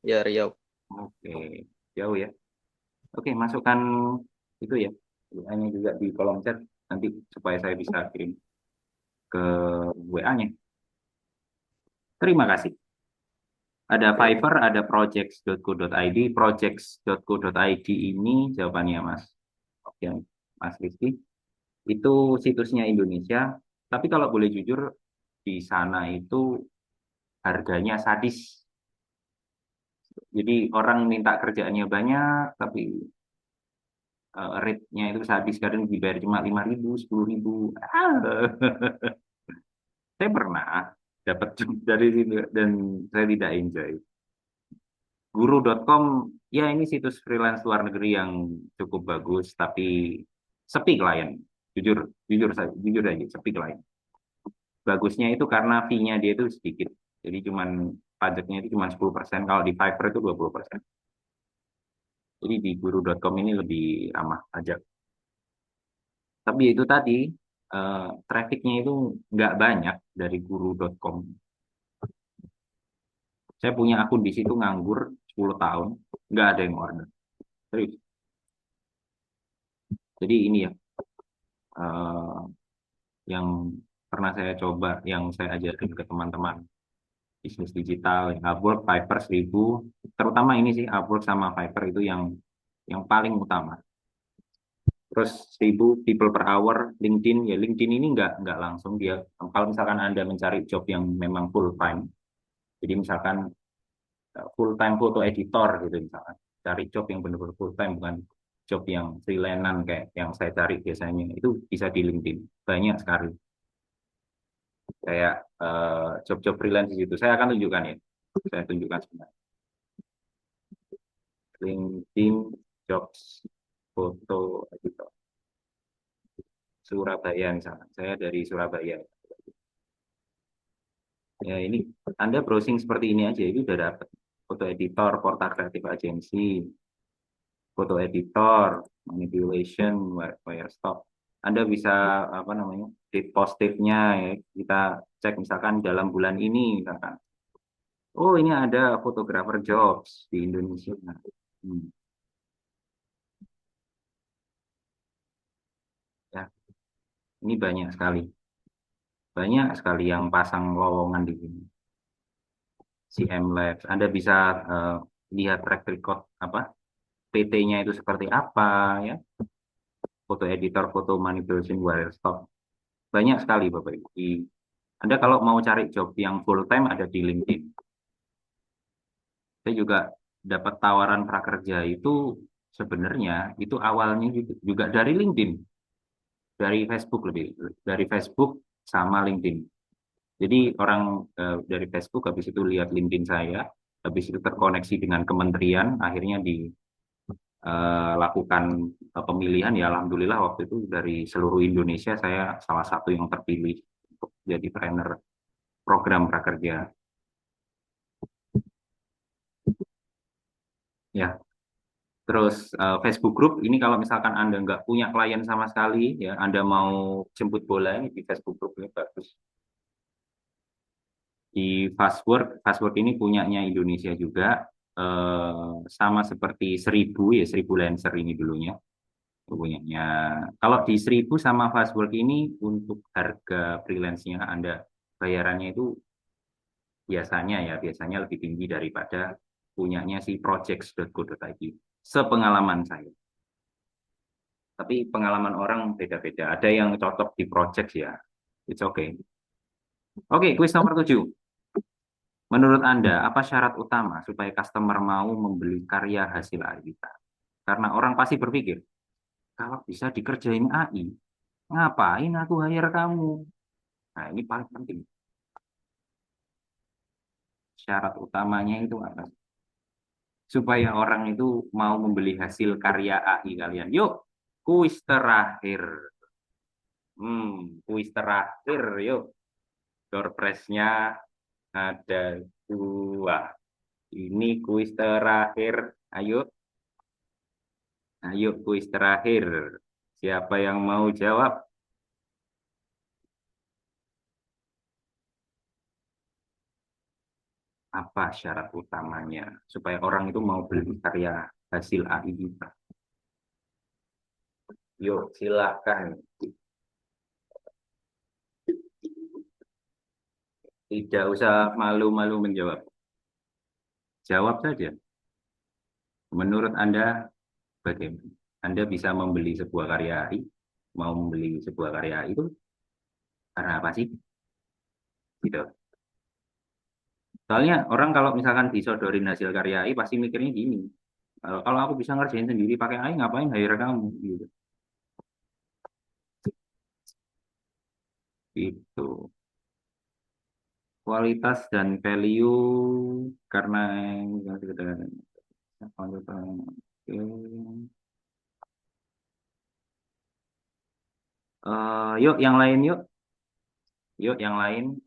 Ya, Riau. Oke, jauh ya. Oke, masukkan itu ya. WA-nya juga di kolom chat nanti supaya saya bisa kirim ke WA-nya. Terima kasih. Ada Fiverr, ada projects.co.id. Projects.co.id ini jawabannya Mas. Oke, Mas Rizky. Itu situsnya Indonesia. Tapi kalau boleh jujur, di sana itu harganya sadis. Jadi orang minta kerjaannya banyak, tapi rate-nya itu habis kadang dibayar cuma 5.000, 10.000. Saya pernah dapat job dari situ dan saya tidak enjoy. Guru.com ya ini situs freelance luar negeri yang cukup bagus tapi sepi klien. Jujur jujur aja sepi klien. Bagusnya itu karena fee-nya dia itu sedikit. Jadi cuman pajaknya itu cuma 10%, kalau di Fiverr itu 20%. Jadi di guru.com ini lebih ramah pajak. Tapi itu tadi trafficnya itu nggak banyak dari guru.com. Saya punya akun di situ nganggur 10 tahun, nggak ada yang order. Serius. Jadi ini ya, eh, yang pernah saya coba, yang saya ajarin ke teman-teman bisnis digital, Upwork, Fiverr 1.000, terutama ini sih Upwork sama Fiverr itu yang paling utama. Terus 1.000 people per hour, LinkedIn ya LinkedIn ini nggak langsung dia. Kalau misalkan Anda mencari job yang memang full time, jadi misalkan full time foto editor gitu misalkan, cari job yang benar-benar full time bukan job yang freelance kayak yang saya cari biasanya, itu bisa di LinkedIn banyak sekali kayak job-job freelance di situ. Saya akan tunjukkan ya, saya tunjukkan sebentar. LinkedIn jobs foto editor Surabaya misalkan, saya dari Surabaya. Ya ini Anda browsing seperti ini aja itu udah dapat foto editor, portal kreatif agensi, foto editor, manipulation, wire stop. Anda bisa apa namanya date positifnya ya, kita cek misalkan dalam bulan ini misalkan. Oh ini ada fotografer jobs di Indonesia. Hmm, ya ini banyak sekali yang pasang lowongan di sini. CM Labs. Anda bisa lihat track record apa PT-nya itu seperti apa ya. Foto editor, foto manipulation, wire stop. Banyak sekali Bapak Ibu. Anda kalau mau cari job yang full time ada di LinkedIn. Saya juga dapat tawaran prakerja itu sebenarnya itu awalnya juga dari LinkedIn, dari Facebook lebih, dari Facebook sama LinkedIn. Jadi orang dari Facebook habis itu lihat LinkedIn saya, habis itu terkoneksi dengan kementerian, akhirnya dilakukan pemilihan ya alhamdulillah waktu itu dari seluruh Indonesia saya salah satu yang terpilih untuk jadi trainer program prakerja. Ya, terus Facebook Group ini kalau misalkan Anda nggak punya klien sama sekali, ya Anda mau jemput bola ini di Facebook Group ini bagus. Di Fastwork ini punyanya Indonesia juga, sama seperti 1.000 ya 1.000 Lancer ini dulunya punyanya. Kalau di 1.000 sama Fastwork ini untuk harga freelance-nya Anda bayarannya itu biasanya lebih tinggi daripada punyanya si projects.co.id. Sepengalaman saya. Tapi pengalaman orang beda-beda. Ada yang cocok di project ya. It's okay. Oke, kuis nomor 7. Menurut Anda, apa syarat utama supaya customer mau membeli karya hasil AI kita? Karena orang pasti berpikir, kalau bisa dikerjain AI, ngapain aku hire kamu? Nah, ini paling penting. Syarat utamanya itu apa? Supaya orang itu mau membeli hasil karya AI kalian. Yuk, kuis terakhir. Kuis terakhir, yuk. Door prize-nya ada 2. Ini kuis terakhir. Ayo kuis terakhir. Siapa yang mau jawab? Apa syarat utamanya supaya orang itu mau beli karya hasil AI kita? Yuk, silakan. Tidak usah malu-malu menjawab. Jawab saja. Menurut Anda, bagaimana? Anda bisa membeli sebuah karya AI? Mau membeli sebuah karya AI itu karena apa sih? Gitu. Soalnya orang kalau misalkan disodorin hasil karya AI pasti mikirnya gini. Kalau aku bisa ngerjain sendiri pakai AI, ngapain hire kamu? Gitu. Itu kualitas dan value karena Oke. Yuk yang lain yuk. Yuk yang lain.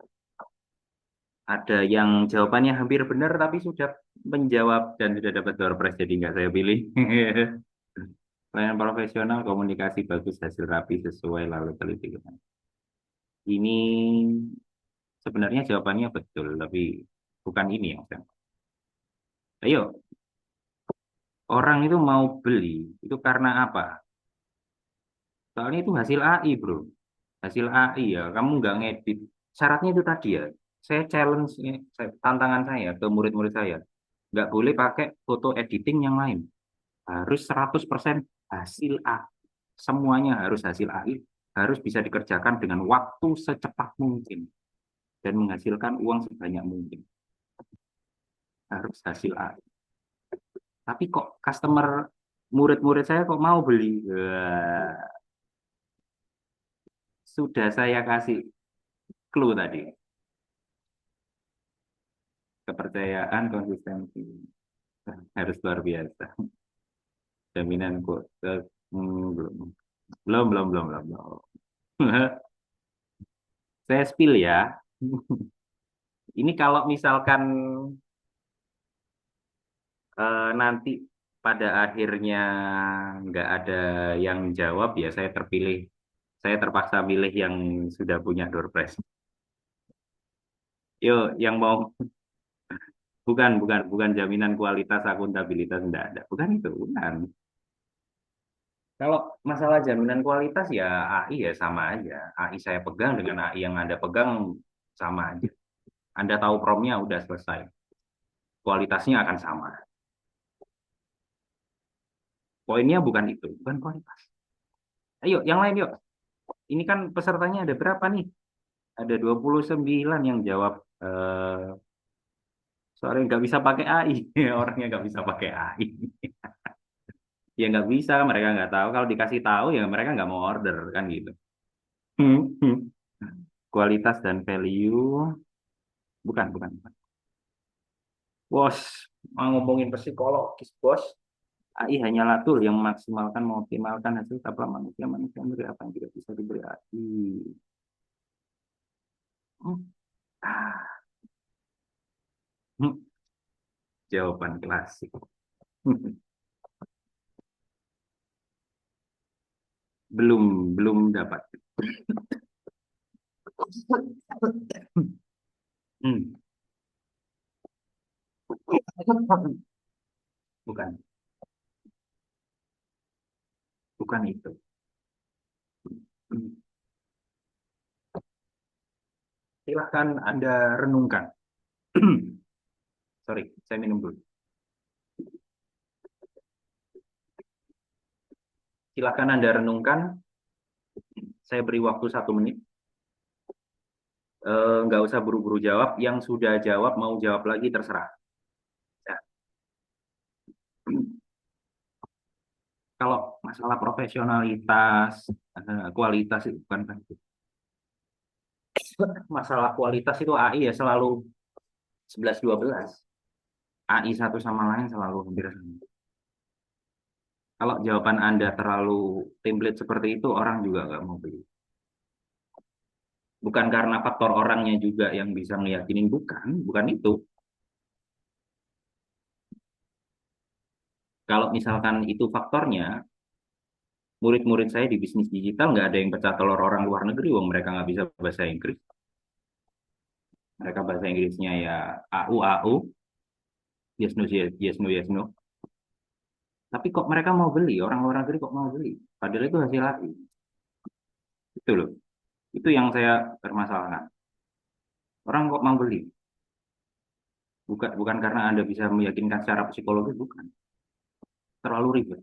Ada yang jawabannya hampir benar tapi sudah menjawab dan sudah dapat door prize jadi nggak saya pilih. Pelayanan profesional, komunikasi bagus, hasil rapi sesuai lalu teliti. Ini sebenarnya jawabannya betul, tapi bukan ini yang saya. Ayo, orang itu mau beli itu karena apa? Soalnya itu hasil AI, bro. Hasil AI ya, kamu nggak ngedit. Syaratnya itu tadi ya. Saya challenge, tantangan saya ke murid-murid saya. Nggak boleh pakai foto editing yang lain. Harus 100% hasil AI. Semuanya harus hasil AI. Harus bisa dikerjakan dengan waktu secepat mungkin. Dan menghasilkan uang sebanyak mungkin. Harus hasil AI. Tapi kok customer murid-murid saya kok mau beli? Wah, sudah saya kasih clue tadi. Kepercayaan, konsistensi. Harus luar biasa. Jaminan kok. Belum. Belum. Saya spill ya. Ini kalau misalkan nanti pada akhirnya nggak ada yang jawab ya saya terpilih. Saya terpaksa milih yang sudah punya door prize. Yuk, yang mau bukan jaminan kualitas akuntabilitas enggak ada. Bukan itu, bukan. Kalau masalah jaminan kualitas ya AI ya sama aja. AI saya pegang dengan AI yang Anda pegang sama aja. Anda tahu promnya udah selesai. Kualitasnya akan sama. Poinnya bukan itu, bukan kualitas. Ayo, yang lain yuk. Ini kan pesertanya ada berapa nih? Ada 29 yang jawab soalnya nggak bisa pakai AI. Orangnya nggak bisa pakai AI. Ya nggak bisa, mereka nggak tahu. Kalau dikasih tahu ya mereka nggak mau order kan gitu. Kualitas dan value, bukan. Bos, mau ngomongin psikologis, bos. AI hanyalah tool yang memaksimalkan, mengoptimalkan hasil tabla manusia memberi apa yang tidak bisa diberi AI. Hmm. Ah, hmm. Jawaban klasik. Belum dapat. Hmm. Bukan, bukan itu. Hmm. Silahkan Anda renungkan. Sorry, saya minum dulu. Silahkan Anda renungkan. Saya beri waktu 1 menit. Nggak usah buru-buru jawab. Yang sudah jawab mau jawab lagi terserah. Ya. Kalau masalah profesionalitas, kualitas itu bukan kan. Masalah kualitas itu AI ya selalu 11-12. AI satu sama lain selalu hampir sama. Kalau jawaban Anda terlalu template seperti itu, orang juga nggak mau beli. Bukan karena faktor orangnya juga yang bisa meyakinin, bukan itu. Kalau misalkan itu faktornya, murid-murid saya di bisnis digital nggak ada yang pecah telur orang luar negeri, wong mereka nggak bisa bahasa Inggris. Mereka bahasa Inggrisnya ya AU, yes no, yes no, yes no. Tapi kok mereka mau beli, orang luar negeri kok mau beli? Padahal itu hasil AI. Itu loh. Itu yang saya permasalahkan. Orang kok mau beli? Bukan karena Anda bisa meyakinkan secara psikologis, bukan. Terlalu ribet.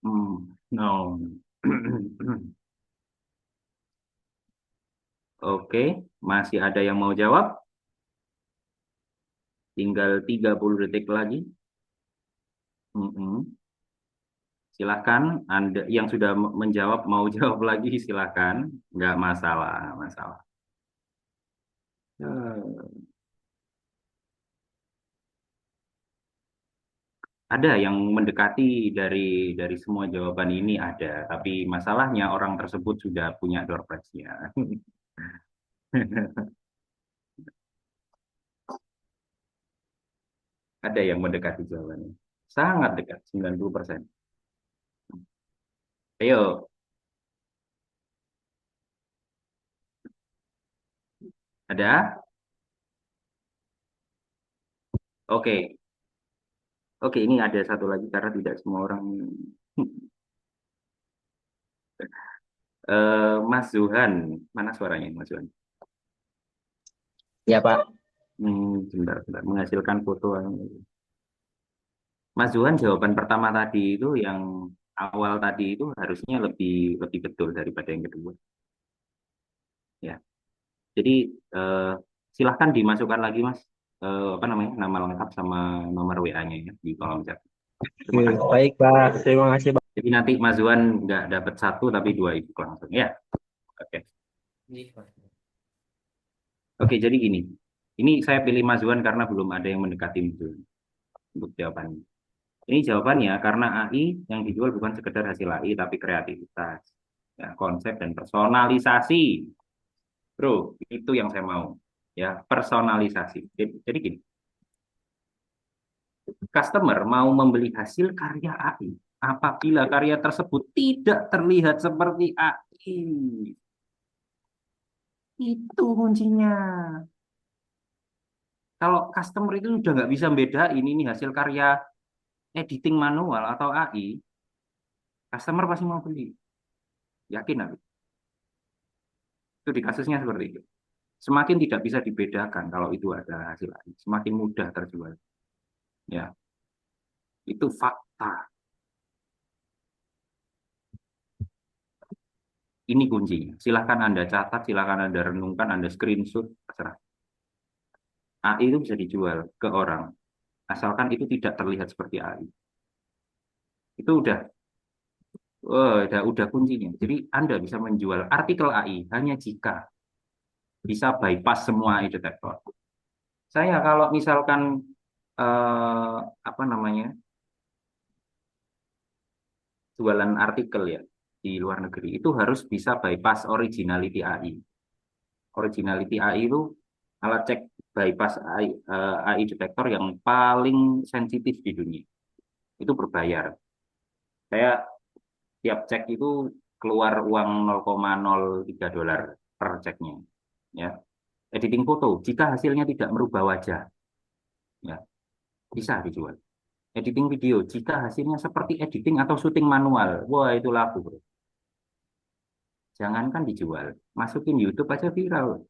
Hmm. No. Oke, masih ada yang mau jawab? Tinggal 30 detik lagi. Mm-mm. Silahkan, Anda yang sudah menjawab mau jawab lagi silahkan. Nggak masalah, nggak masalah. Eh, Ada yang mendekati dari semua jawaban ini ada, tapi masalahnya orang tersebut sudah punya door prize-nya. Ada yang mendekati jawabannya. Sangat dekat, 90%. Ayo, ada? Oke. Oke, ini ada satu lagi karena tidak semua orang. Mas Zuhan, mana suaranya Mas Zuhan? Ya, Pak. Sebentar, sebentar. Menghasilkan foto. Mas Zuhan, jawaban pertama tadi itu yang awal tadi itu harusnya lebih lebih betul daripada yang kedua. Ya, jadi eh, silahkan dimasukkan lagi Mas. Apa namanya? Nama lengkap sama nomor WA-nya ya di kolom chat. Terima kasih. Baik, Pak. Terima kasih, Pak. Jadi nanti Mas Zuhan nggak dapat satu tapi dua ibu langsung ya. Oke. Oke, jadi gini. Ini saya pilih Mas Zuhan karena belum ada yang mendekati Mas Zuhan untuk jawabannya. Ini jawabannya karena AI yang dijual bukan sekedar hasil AI tapi kreativitas, ya, konsep dan personalisasi. Bro, itu yang saya mau. Ya, personalisasi. Jadi gini, customer mau membeli hasil karya AI apabila karya tersebut tidak terlihat seperti AI. Itu kuncinya. Kalau customer itu udah nggak bisa bedain ini hasil karya editing manual atau AI, customer pasti mau beli. Yakin aku. Itu di kasusnya seperti itu. Semakin tidak bisa dibedakan kalau itu ada hasil AI, semakin mudah terjual. Ya, itu fakta. Ini kuncinya. Silahkan Anda catat, silahkan Anda renungkan, Anda screenshot, terserah. AI itu bisa dijual ke orang, asalkan itu tidak terlihat seperti AI. Itu udah kuncinya. Jadi Anda bisa menjual artikel AI hanya jika bisa bypass semua AI detektor. Saya kalau misalkan apa namanya jualan artikel ya di luar negeri itu harus bisa bypass originality AI. Originality AI itu alat cek bypass AI detektor yang paling sensitif di dunia. Itu berbayar. Saya tiap cek itu keluar uang 0,03 dolar per ceknya. Ya. Editing foto, jika hasilnya tidak merubah wajah, ya bisa dijual. Editing video, jika hasilnya seperti editing atau syuting manual, wah itu laku, bro. Jangankan dijual, masukin YouTube aja viral.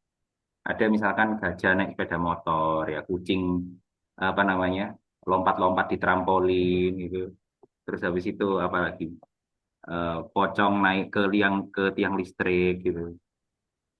Ada misalkan gajah naik sepeda motor, ya kucing apa namanya lompat-lompat di trampolin gitu. Terus habis itu apalagi pocong naik ke tiang listrik gitu.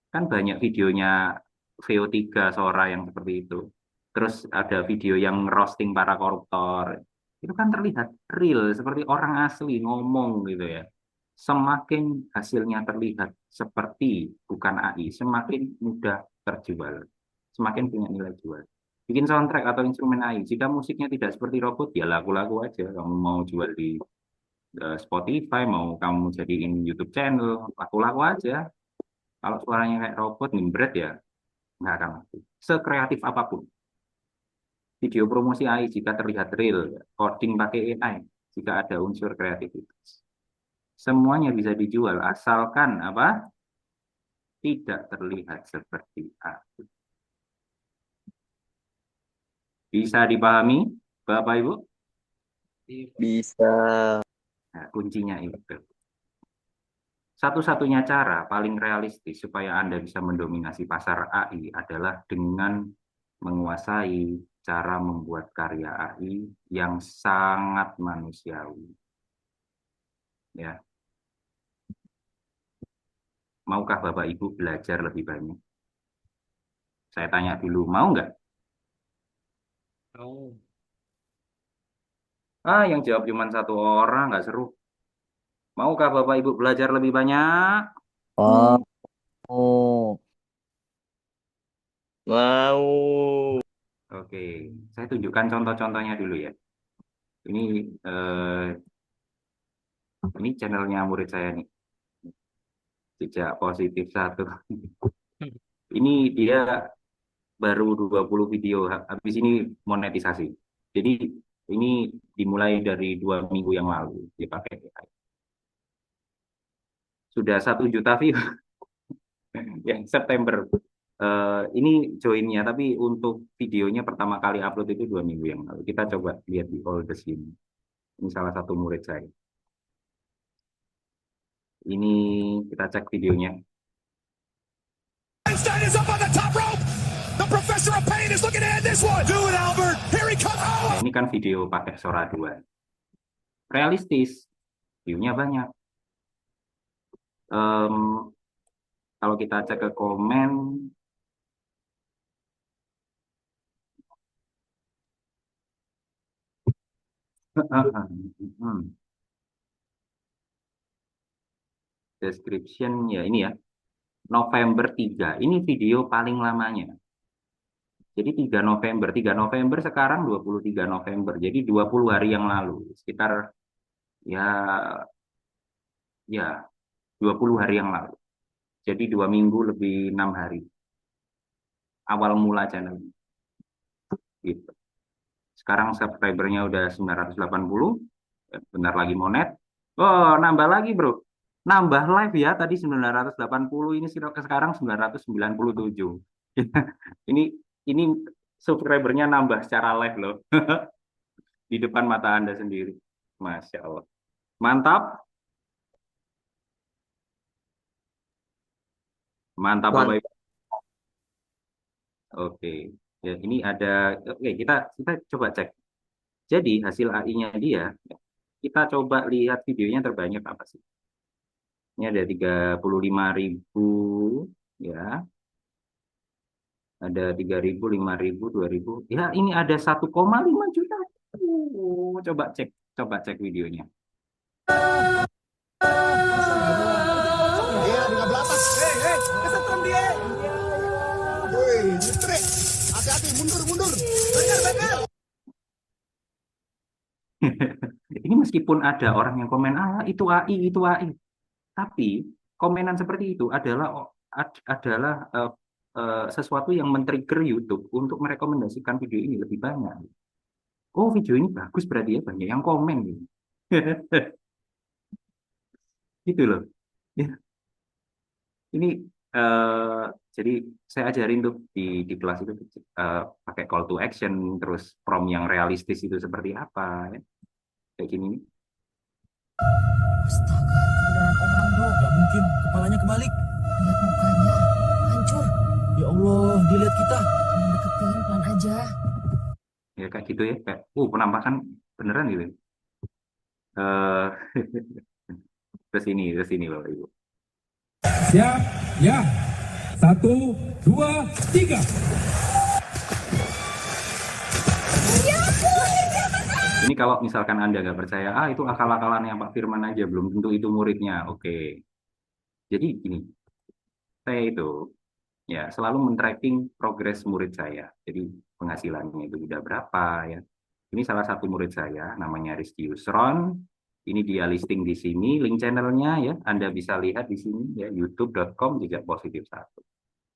Kan banyak videonya VO3 Sora yang seperti itu. Terus ada video yang roasting para koruptor. Itu kan terlihat real, seperti orang asli ngomong gitu ya. Semakin hasilnya terlihat seperti bukan AI, semakin mudah terjual. Semakin punya nilai jual. Bikin soundtrack atau instrumen AI, jika musiknya tidak seperti robot, ya lagu-lagu aja. Kamu mau jual di Spotify, mau kamu jadiin YouTube channel, lagu-lagu aja. Kalau suaranya kayak robot, nimbret ya, nggak akan laku. Sekreatif apapun. Video promosi AI jika terlihat real, coding pakai AI jika ada unsur kreativitas. Semuanya bisa dijual asalkan apa? Tidak terlihat seperti AI. Bisa dipahami, Bapak Ibu? Bisa. Nah, kuncinya itu. Satu-satunya cara paling realistis supaya Anda bisa mendominasi pasar AI adalah dengan menguasai cara membuat karya AI yang sangat manusiawi. Ya, Maukah Bapak Ibu belajar lebih banyak? Saya tanya dulu, mau nggak? Mau. Yang jawab cuma satu orang, nggak seru. Maukah Bapak Ibu belajar lebih banyak? Oh, oh, mau. Oke, saya tunjukkan contoh-contohnya dulu ya. Ini ini channelnya murid saya nih, Jejak Positif 1. Ini dia baru 20 video, habis ini monetisasi. Jadi ini dimulai dari 2 minggu yang lalu dipakai AI. Sudah 1 juta view yang September. Ini joinnya, tapi untuk videonya pertama kali upload itu 2 minggu yang lalu. Kita coba lihat di all the scene. Ini salah satu murid saya. Ini kita cek videonya. Einstein is up on the top rope. The Professor of Pain is looking to end this one. Do it, Albert. Here he comes. Nah, ini kan video pakai Sora 2. Realistis, view-nya banyak. Kalau kita cek ke komen, description ya ini ya, November 3. Ini video paling lamanya. Jadi 3 November, 3 November sekarang 23 November. Jadi 20 hari yang lalu, sekitar ya 20 hari yang lalu. Jadi 2 minggu lebih 6 hari. Awal mula channel gitu. Sekarang subscribernya udah 980, bentar lagi monet. Oh, nambah lagi bro. Nambah live ya, tadi 980, ini sekarang 997. Ini ini subscribernya nambah secara live loh. Di depan mata Anda sendiri. Masya Allah. Mantap. Mantap Bapak Ibu. Oke. Ya, ini ada, oke, kita coba cek. Jadi hasil AI-nya dia, kita coba lihat videonya terbanyak apa sih. Ini ada 35.000 ya. Ada 3.000, 5.000, 2.000. Ya, ini ada 1,5 juta. Coba cek videonya. Dia dengan belapas. Hei, kesetrum dia. Woi, listrik. Hati-hati, mundur. Bakar. Ini meskipun ada orang yang komen, itu AI. Tapi komenan seperti itu adalah sesuatu yang men-trigger YouTube untuk merekomendasikan video ini lebih banyak. Oh, video ini bagus berarti ya banyak yang komen gitu. Gitu loh. Ya. Ini jadi saya ajarin tuh di kelas itu pakai call to action, terus prompt yang realistis itu seperti apa ya. Kayak gini nih. Astaga, beneran orang bro. Gak mungkin, kepalanya kebalik. Lihat mukanya, hancur. Ya Allah, dia lihat kita. Jangan deketin, pelan aja. Ya kayak gitu ya, kayak penampakan beneran gitu. Terus ini Bapak Ibu. Siap, ya. 1, 2, 3. Ini kalau misalkan Anda nggak percaya, itu akal-akalannya Pak Firman aja, belum tentu itu muridnya. Oke. Jadi gini, saya itu ya selalu men-tracking progres murid saya. Jadi penghasilannya itu udah berapa ya. Ini salah satu murid saya, namanya Rizky Yusron. Ini dia listing di sini, link channelnya ya. Anda bisa lihat di sini ya, youtube.com Jejak Positif 1.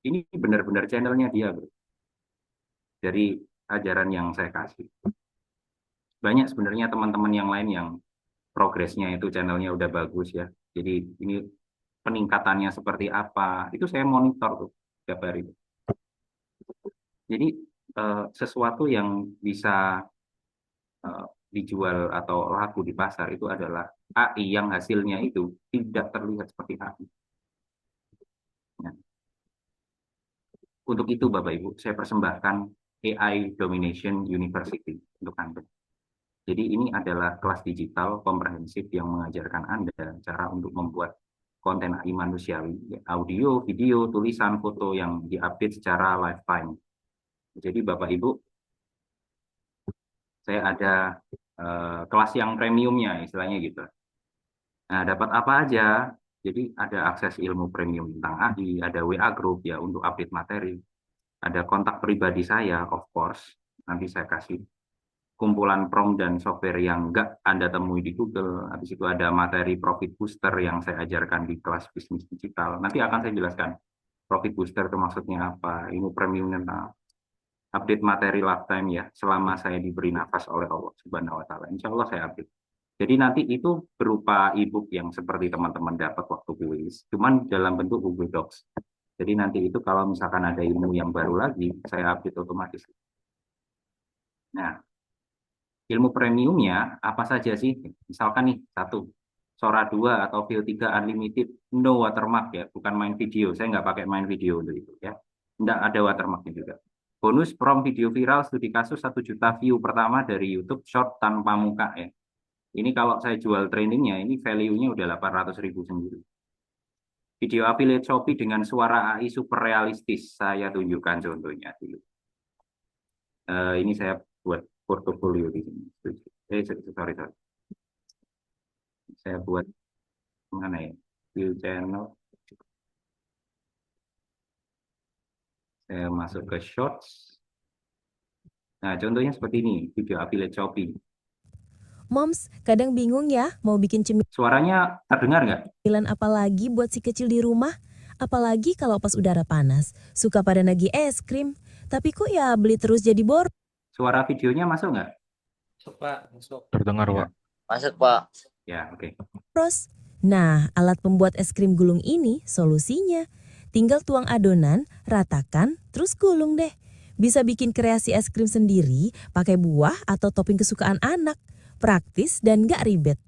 Ini benar-benar channelnya dia, bro. Dari ajaran yang saya kasih. Banyak sebenarnya teman-teman yang lain yang progresnya itu channelnya udah bagus ya. Jadi ini peningkatannya seperti apa, itu saya monitor tuh setiap hari. Jadi sesuatu yang bisa dijual atau laku di pasar itu adalah AI yang hasilnya itu tidak terlihat seperti AI. Nah, untuk itu Bapak Ibu, saya persembahkan AI Domination University untuk Anda. Jadi ini adalah kelas digital komprehensif yang mengajarkan Anda cara untuk membuat konten AI manusiawi, ya, audio, video, tulisan, foto yang diupdate secara lifetime. Jadi Bapak Ibu, saya ada kelas yang premiumnya, istilahnya gitu. Nah, dapat apa aja? Jadi ada akses ilmu premium tentang AI, ada WA group ya untuk update materi, ada kontak pribadi saya, of course, nanti saya kasih kumpulan prompt dan software yang nggak Anda temui di Google. Habis itu ada materi Profit Booster yang saya ajarkan di kelas bisnis digital. Nanti akan saya jelaskan Profit Booster itu maksudnya apa, ilmu premium tentang update materi lifetime ya, selama saya diberi nafas oleh Allah Subhanahu wa Ta'ala. Insya Allah saya update. Jadi nanti itu berupa e-book yang seperti teman-teman dapat waktu kuis, cuman dalam bentuk Google Docs. Jadi nanti itu kalau misalkan ada ilmu yang baru lagi, saya update otomatis. Nah, ilmu premiumnya apa saja sih? Misalkan nih, satu, Sora 2 atau View 3 Unlimited, no watermark ya, bukan main video. Saya nggak pakai main video untuk itu ya. Nggak ada watermarknya juga. Bonus prompt video viral studi kasus 1 juta view pertama dari YouTube Short tanpa muka ya. Ini kalau saya jual trainingnya, ini value-nya udah 800.000 sendiri. Video affiliate Shopee dengan suara AI super realistis, saya tunjukkan contohnya dulu. Ini saya buat portofolio di sini. Sorry. Saya buat mana ya? View channel. Saya masuk ke Shorts. Nah, contohnya seperti ini, video affiliate Shopee. Moms, kadang bingung ya mau bikin Suaranya terdengar nggak? cemilan apa lagi buat si kecil di rumah? Apalagi kalau pas udara panas. Suka pada nagih es krim. Tapi kok ya beli terus jadi boros. Suara videonya masuk nggak? Masuk, Pak. Masuk. Terdengar, Ya. Pak. Masuk, Pak. Ya, oke. Nah, alat pembuat es krim gulung ini solusinya. Tinggal tuang adonan, ratakan, terus gulung deh. Bisa bikin kreasi es krim sendiri pakai buah atau topping kesukaan anak. Praktis dan gak ribet.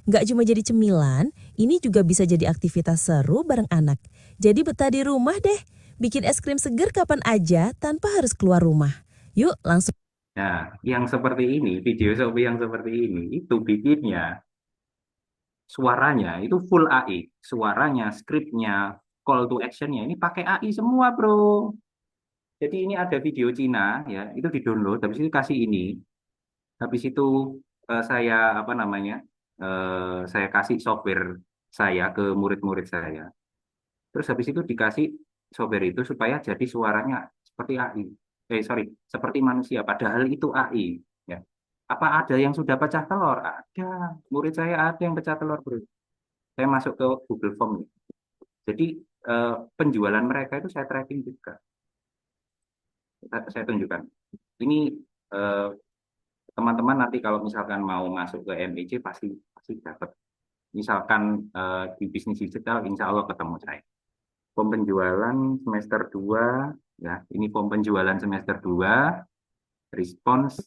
Gak cuma jadi cemilan, ini juga bisa jadi aktivitas seru bareng anak. Jadi betah di rumah deh. Bikin es krim seger kapan aja tanpa harus keluar rumah. Yuk langsung. Nah, yang seperti ini, video Shopee yang seperti ini, itu bikinnya suaranya itu full AI. Suaranya, skripnya, call to actionnya ini pakai AI semua, bro. Jadi ini ada video Cina, ya, itu di-download, habis itu kasih ini. Habis itu saya saya kasih software saya ke murid-murid saya. Terus habis itu dikasih software itu supaya jadi suaranya seperti AI. Seperti manusia. Padahal itu AI. Ya. Apa ada yang sudah pecah telur? Ada. Murid saya ada yang pecah telur, bro. Saya masuk ke Google Form. Jadi penjualan mereka itu saya tracking juga. Saya tunjukkan. Ini teman-teman nanti kalau misalkan mau masuk ke MEC pasti dapat. Misalkan di bisnis digital, insya Allah ketemu saya. Form penjualan semester 2, ya, ini form penjualan semester 2, respons,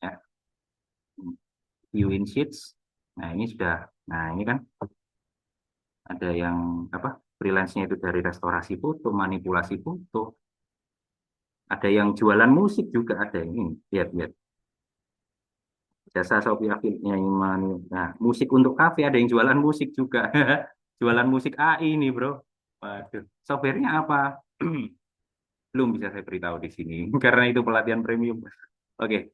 ya, view in sheets. Nah ini sudah, nah ini kan ada yang freelance-nya itu dari restorasi foto, manipulasi foto. Ada yang jualan musik juga ada ini, lihat. Jasa Shopee affiliate-nya Iman. Nah, musik untuk kafe ada yang jualan musik juga. Jualan musik AI nih, bro. Waduh, software-nya apa? Belum bisa saya beritahu di sini karena itu pelatihan premium. Oke.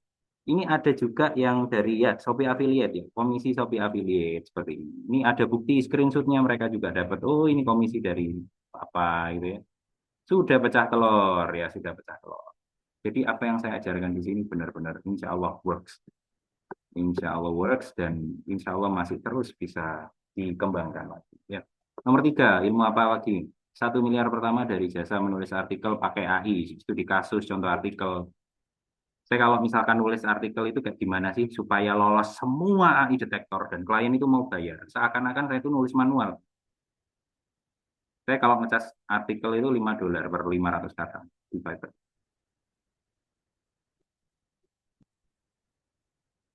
Ini ada juga yang dari ya Shopee affiliate ya, komisi Shopee affiliate seperti ini. Ini ada bukti screenshot-nya mereka juga dapat. Oh, ini komisi dari apa gitu ya. Sudah pecah telur ya, sudah pecah telur. Jadi apa yang saya ajarkan di sini benar-benar insya Allah works. Insya Allah works dan insya Allah masih terus bisa dikembangkan lagi. Ya. Nomor 3, ilmu apa lagi? 1 miliar pertama dari jasa menulis artikel pakai AI. Itu di kasus contoh artikel. Saya kalau misalkan nulis artikel itu kayak gimana sih supaya lolos semua AI detektor dan klien itu mau bayar. Seakan-akan saya itu nulis manual. Saya kalau ngecas artikel itu $5 per 500 kata di Fiverr.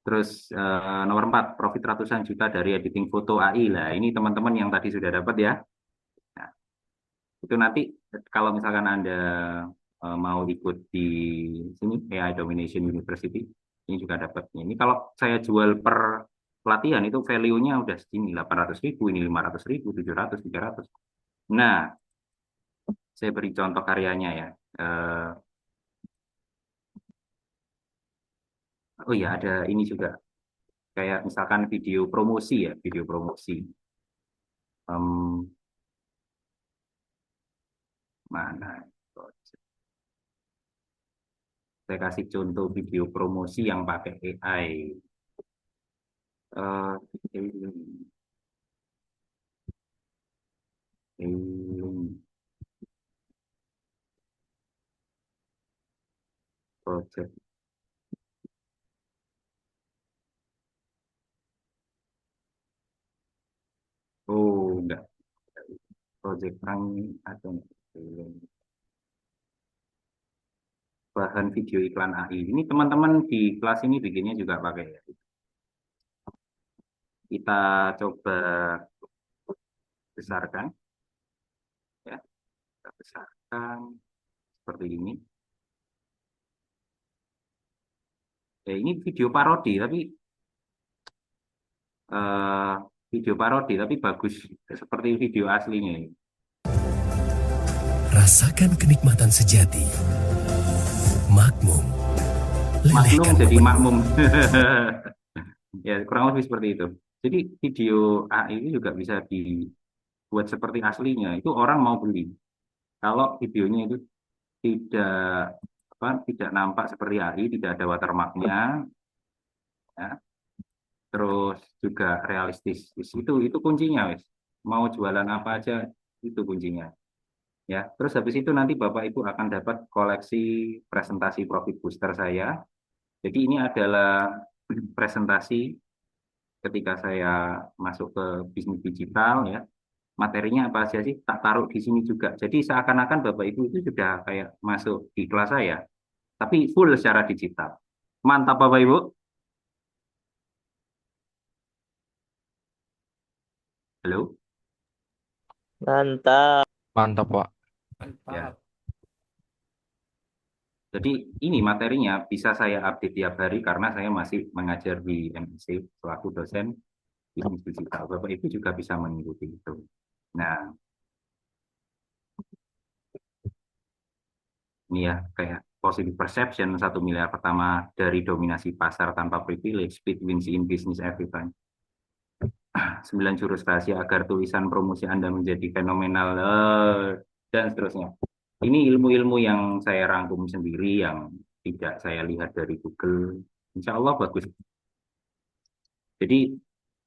Terus nomor 4, profit ratusan juta dari editing foto AI. Lah, ini teman-teman yang tadi sudah dapat ya. Nah, itu nanti kalau misalkan Anda mau ikut di sini AI Domination University, ini juga dapat. Ini kalau saya jual per pelatihan itu value-nya udah segini, 800.000, ini 500.000, 700, 300. Nah, saya beri contoh karyanya ya. Oh iya, ada ini juga. Kayak misalkan video promosi ya, video promosi. Mana? Saya kasih contoh video promosi yang pakai AI. Project. Oh, enggak. Project Rang atau bahan video iklan AI. Ini teman-teman di kelas ini bikinnya juga pakai ya. Kita coba besarkan. Ya, kita besarkan seperti ini. Ya, ini video parodi tapi bagus seperti video aslinya ini. Rasakan kenikmatan sejati. Makmum. Maklum jadi makmum. Ya, kurang lebih seperti itu. Jadi video AI ini juga bisa dibuat seperti aslinya. Itu orang mau beli. Kalau videonya itu tidak nampak seperti AI, tidak ada watermarknya, ya. Terus juga realistis. Itu kuncinya, wis. Mau jualan apa aja itu kuncinya. Ya, terus habis itu nanti Bapak Ibu akan dapat koleksi presentasi Profit Booster saya. Jadi ini adalah presentasi ketika saya masuk ke bisnis digital ya. Materinya apa aja sih? Tak taruh di sini juga. Jadi seakan-akan Bapak Ibu itu sudah kayak masuk di kelas saya, tapi full secara digital. Mantap Bapak Ibu. Halo? Mantap. Mantap, Pak. Ya. Jadi ini materinya bisa saya update tiap hari karena saya masih mengajar di MIC selaku dosen bisnis digital. Bapak Ibu juga bisa mengikuti itu. Nah, ini ya kayak positive perception 1 miliar pertama dari dominasi pasar tanpa privilege, speed wins in business every time. 9 jurus rahasia agar tulisan promosi Anda menjadi fenomenal dan seterusnya. Ini ilmu-ilmu yang saya rangkum sendiri yang tidak saya lihat dari Google. Insya Allah bagus. Jadi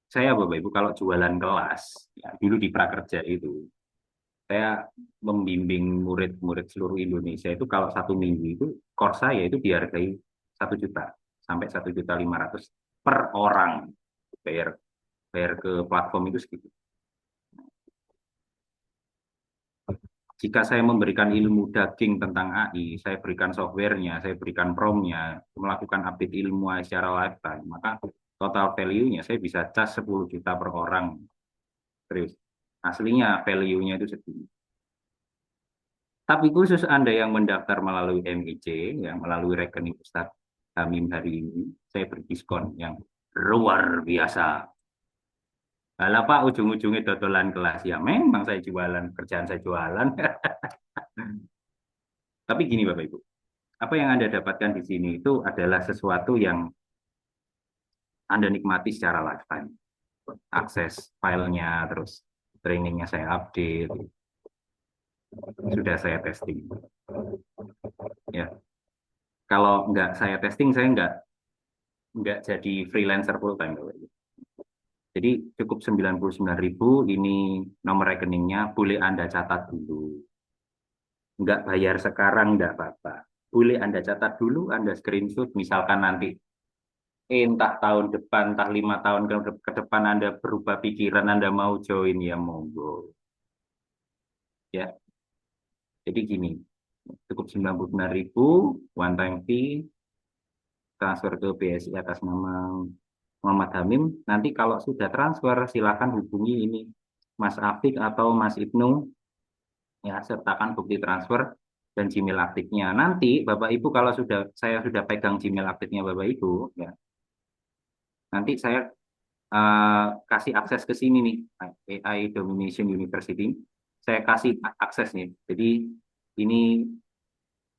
saya Bapak Ibu kalau jualan kelas, ya, dulu di Prakerja itu, saya membimbing murid-murid seluruh Indonesia itu kalau 1 minggu itu course saya itu dihargai 1 juta sampai 1.500.000 per orang bayar ke platform itu segitu. Jika saya memberikan ilmu daging tentang AI, saya berikan softwarenya, saya berikan promnya, melakukan update ilmu secara lifetime, maka total value-nya saya bisa cas 10 juta per orang. Terus aslinya value-nya itu segini. Tapi khusus Anda yang mendaftar melalui MIC, yang melalui rekening Ustadz Hamim hari ini, saya beri diskon yang luar biasa. Lah Pak, ujung-ujungnya dodolan kelas. Ya memang saya jualan, kerjaan saya jualan. Tapi gini Bapak Ibu, apa yang Anda dapatkan di sini itu adalah sesuatu yang Anda nikmati secara lifetime. Akses filenya, terus trainingnya saya update, sudah saya testing. Ya, kalau nggak saya testing, saya nggak jadi freelancer full time. Jadi cukup 99.000, ini nomor rekeningnya, boleh Anda catat dulu. Nggak bayar sekarang, nggak apa-apa. Boleh Anda catat dulu, Anda screenshot, misalkan nanti entah tahun depan, entah 5 tahun ke depan Anda berubah pikiran, Anda mau join, ya monggo. Ya. Jadi gini, cukup 99.000, one time fee, transfer ke BSI atas nama Muhammad Hamim. Nanti kalau sudah transfer, silakan hubungi ini Mas Afik atau Mas Ibnu, ya, sertakan bukti transfer dan Gmail aktifnya. Nanti Bapak Ibu kalau saya sudah pegang Gmail aktifnya Bapak Ibu, ya, nanti saya kasih akses ke sini nih, AI Domination University. Saya kasih akses nih. Jadi ini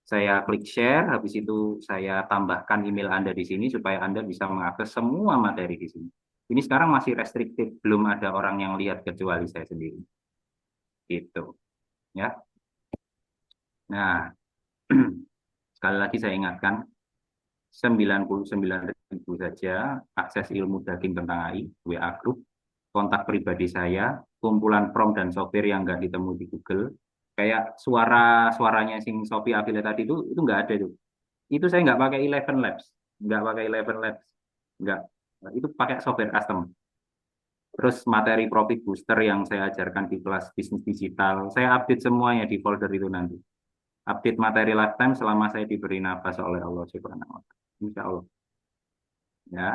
saya klik share, habis itu saya tambahkan email Anda di sini supaya Anda bisa mengakses semua materi di sini. Ini sekarang masih restricted, belum ada orang yang lihat kecuali saya sendiri. Gitu, ya. Nah, sekali lagi saya ingatkan, 99.000 saja akses ilmu daging tentang AI, WA Group, kontak pribadi saya, kumpulan prompt dan software yang nggak ditemu di Google, kayak suaranya sing Shopee Affiliate tadi itu nggak ada tuh. Itu saya nggak pakai Eleven Labs, nggak. Itu pakai software custom. Terus materi profit booster yang saya ajarkan di kelas bisnis digital, saya update semuanya di folder itu nanti. Update materi lifetime selama saya diberi nafas oleh Allah Subhanahu wa Ta'ala. Insya Allah. Ya.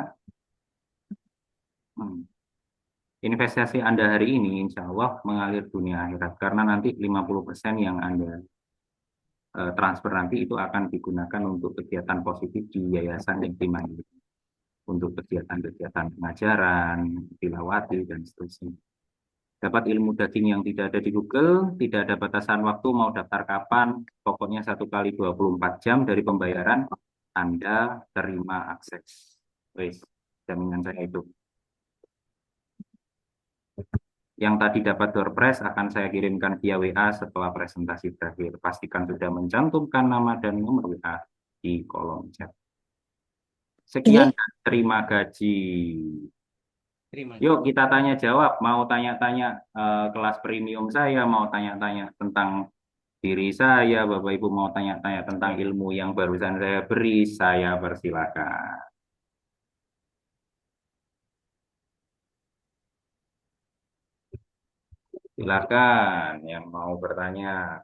Investasi Anda hari ini insya Allah mengalir dunia akhirat karena nanti 50% yang Anda transfer nanti itu akan digunakan untuk kegiatan positif di yayasan yang dimana untuk kegiatan-kegiatan pengajaran, tilawati dan seterusnya. Dapat ilmu daging yang tidak ada di Google, tidak ada batasan waktu mau daftar kapan, pokoknya 1 kali 24 jam dari pembayaran Anda terima akses. Wes, jaminan saya itu. Yang tadi dapat door prize akan saya kirimkan via WA setelah presentasi berakhir. Pastikan sudah mencantumkan nama dan nomor WA di kolom chat. Sekian, terima gaji. Yuk kita tanya jawab, mau tanya-tanya kelas premium saya, mau tanya-tanya tentang diri saya, Bapak Ibu mau tanya-tanya tentang ilmu yang barusan saya beri, saya persilakan. Silakan yang mau bertanya.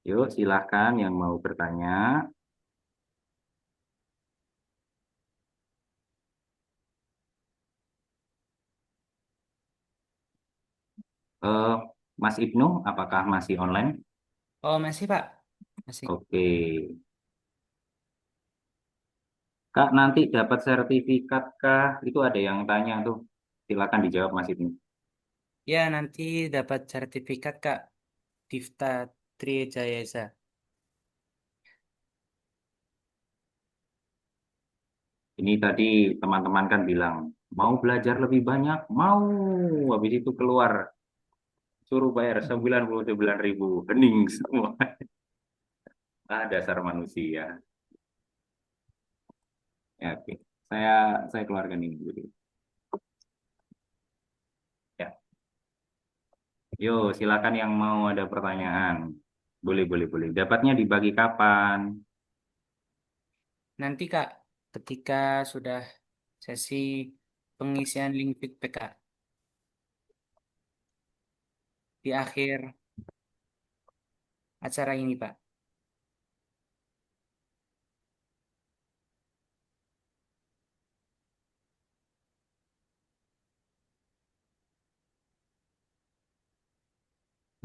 Yuk silakan yang mau bertanya. Mas Ibnu, apakah masih online? Oh, masih, Pak. Masih. Oke. Kak, nanti dapat sertifikat kah? Itu ada yang tanya tuh. Silakan dijawab Mas Ibnu. Ya, nanti dapat sertifikat, Kak. Tifta Trijayasa. Ini tadi teman-teman kan bilang, mau belajar lebih banyak? Mau. Habis itu keluar. Suruh bayar 99.000. Hening semua. Dasar manusia. Ya, oke. Saya keluarkan ini dulu. Ya. Yo, silakan yang mau ada pertanyaan. Boleh. Dapatnya dibagi kapan? Nanti, Kak, ketika sudah sesi pengisian link feedback, Kak. Di akhir acara ini, Pak.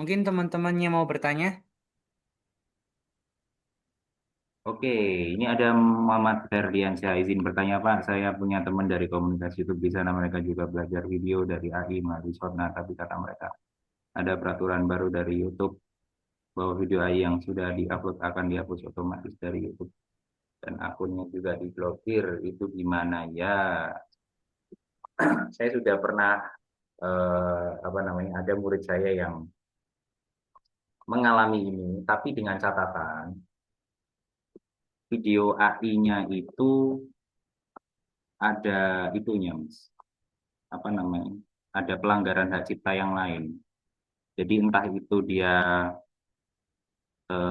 Mungkin teman-temannya mau bertanya? Oke, ini ada Muhammad Ferdian. Saya izin bertanya Pak, saya punya teman dari komunitas YouTube di sana, mereka juga belajar video dari AI melalui Shortna, tapi kata mereka ada peraturan baru dari YouTube bahwa video AI yang sudah diupload akan dihapus otomatis dari YouTube dan akunnya juga diblokir. Itu gimana ya? Saya sudah pernah ada murid saya yang mengalami ini, tapi dengan catatan video AI-nya itu ada itunya, Mas. Ada pelanggaran hak cipta yang lain. Jadi entah itu dia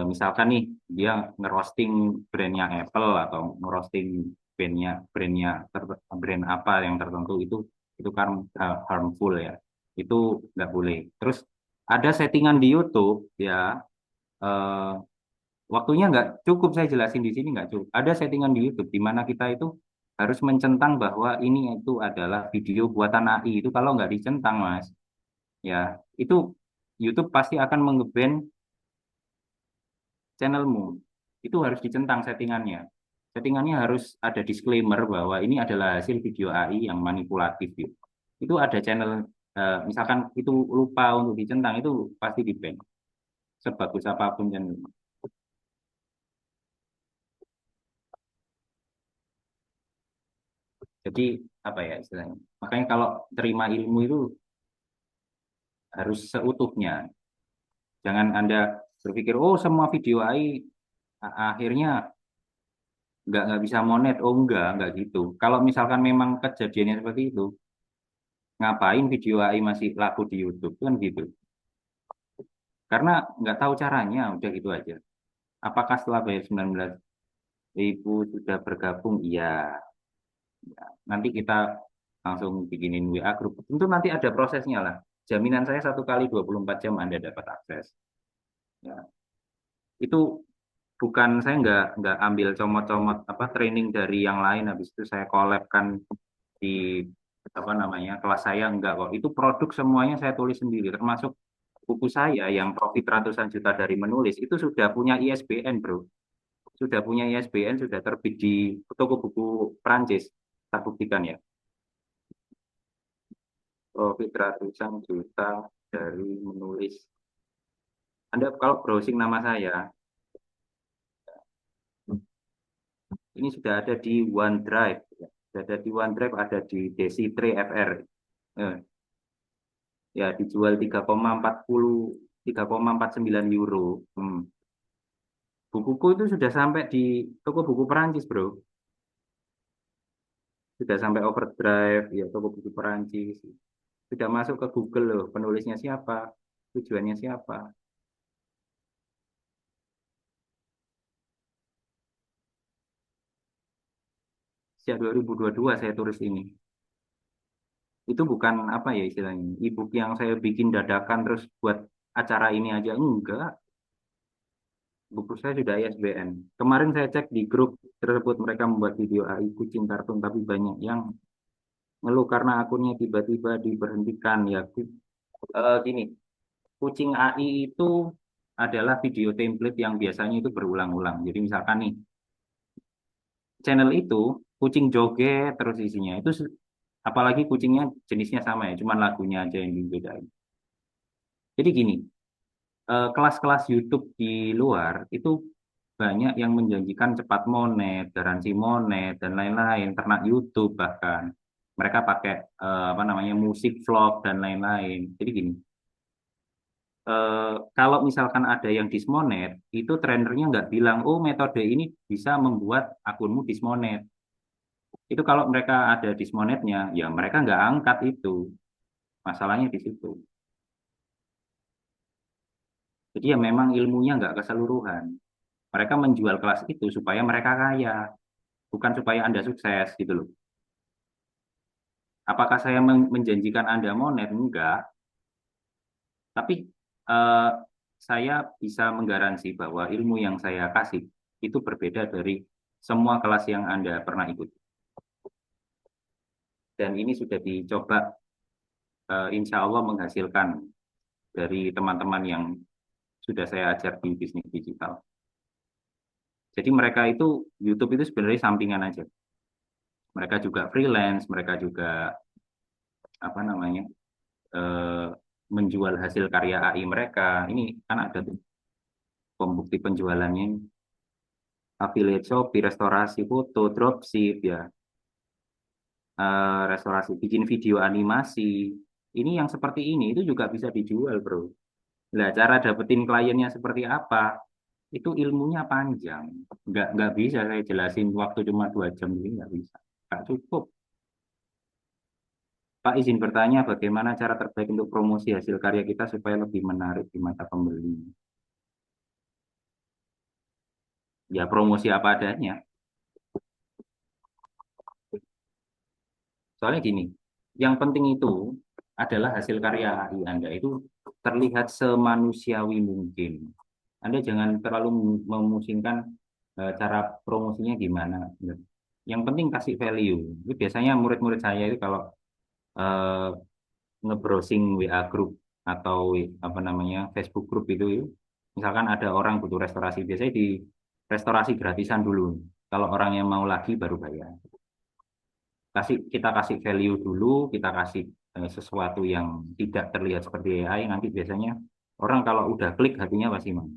misalkan nih dia ngerosting brandnya Apple atau ngerosting brand apa yang tertentu itu kan harmful ya. Itu nggak boleh. Terus ada settingan di YouTube ya. Waktunya nggak cukup saya jelasin di sini nggak cukup. Ada settingan di YouTube di mana kita itu harus mencentang bahwa ini itu adalah video buatan AI. Itu kalau nggak dicentang, Mas, ya itu YouTube pasti akan mengeban channelmu. Itu harus dicentang settingannya. Settingannya harus ada disclaimer bahwa ini adalah hasil video AI yang manipulatif gitu. Itu ada channel, misalkan itu lupa untuk dicentang, itu pasti di-ban. Sebagus apapun channel. Jadi apa ya istilahnya? Makanya kalau terima ilmu itu harus seutuhnya. Jangan Anda berpikir, oh semua video AI akhirnya nggak bisa monet. Oh enggak gitu. Kalau misalkan memang kejadiannya seperti itu, ngapain video AI masih laku di YouTube kan gitu. Karena nggak tahu caranya, udah gitu aja. Apakah setelah bayar 19.000 sudah bergabung? Iya. Ya, nanti kita langsung bikinin WA grup. Tentu nanti ada prosesnya lah. Jaminan saya 1 kali 24 jam Anda dapat akses. Ya. Itu bukan, saya nggak ambil comot-comot apa training dari yang lain, habis itu saya collabkan di apa namanya kelas saya, enggak kok. Itu produk semuanya saya tulis sendiri, termasuk buku saya yang profit ratusan juta dari menulis itu sudah punya ISBN, bro. Sudah punya ISBN, sudah terbit di toko buku Prancis. Tak buktikan ya. Profit ratusan juta dari menulis. Anda kalau browsing nama saya, ini sudah ada di OneDrive. Sudah ada di OneDrive, ada di Desi3 FR. Ya, dijual 3,49 euro. Bukuku itu sudah sampai di toko buku Perancis, bro. Sudah sampai Overdrive, ya toko buku Perancis. Sudah masuk ke Google loh, penulisnya siapa, tujuannya siapa. Sejak 2022 saya tulis ini. Itu bukan apa ya istilahnya, e-book yang saya bikin dadakan terus buat acara ini aja, enggak. Buku saya sudah ISBN. Kemarin saya cek di grup tersebut, mereka membuat video AI kucing kartun, tapi banyak yang ngeluh karena akunnya tiba-tiba diberhentikan. Ya, gini, kucing AI itu adalah video template yang biasanya itu berulang-ulang. Jadi misalkan nih, channel itu kucing joget terus isinya. Itu apalagi kucingnya jenisnya sama ya, cuman lagunya aja yang dibedain. Jadi gini, kelas-kelas YouTube di luar itu banyak yang menjanjikan cepat monet, garansi monet, dan lain-lain, ternak YouTube bahkan. Mereka pakai apa namanya musik vlog dan lain-lain. Jadi gini, kalau misalkan ada yang dismonet, itu trainernya nggak bilang, oh metode ini bisa membuat akunmu dismonet. Itu kalau mereka ada dismonetnya, ya mereka nggak angkat itu. Masalahnya di situ. Jadi ya memang ilmunya nggak keseluruhan. Mereka menjual kelas itu supaya mereka kaya, bukan supaya Anda sukses gitu loh. Apakah saya menjanjikan Anda monet? Enggak. Tapi saya bisa menggaransi bahwa ilmu yang saya kasih itu berbeda dari semua kelas yang Anda pernah ikut. Dan ini sudah dicoba, insya Allah menghasilkan dari teman-teman yang sudah saya ajar di bisnis digital. Jadi mereka itu, YouTube itu sebenarnya sampingan aja. Mereka juga freelance, mereka juga apa namanya menjual hasil karya AI mereka. Ini kan ada tuh pembukti penjualannya, affiliate Shopee, restorasi foto, dropship ya, restorasi, bikin video animasi. Ini yang seperti ini itu juga bisa dijual, bro. Nah, cara dapetin kliennya seperti apa? Itu ilmunya panjang. Nggak bisa saya jelasin waktu cuma 2 jam ini, nggak bisa. Nggak cukup. Pak, izin bertanya, bagaimana cara terbaik untuk promosi hasil karya kita supaya lebih menarik di mata pembeli? Ya, promosi apa adanya. Soalnya gini, yang penting itu adalah hasil karya AI Anda itu terlihat semanusiawi mungkin. Anda jangan terlalu memusingkan cara promosinya gimana. Yang penting kasih value. Itu biasanya murid-murid saya itu kalau nge-browsing WA group atau apa namanya Facebook group itu Misalkan ada orang butuh restorasi, biasanya di restorasi gratisan dulu. Kalau orang yang mau lagi baru bayar. Kita kasih value dulu, kita kasih sesuatu yang tidak terlihat seperti AI, nanti biasanya orang kalau udah klik hatinya pasti mau.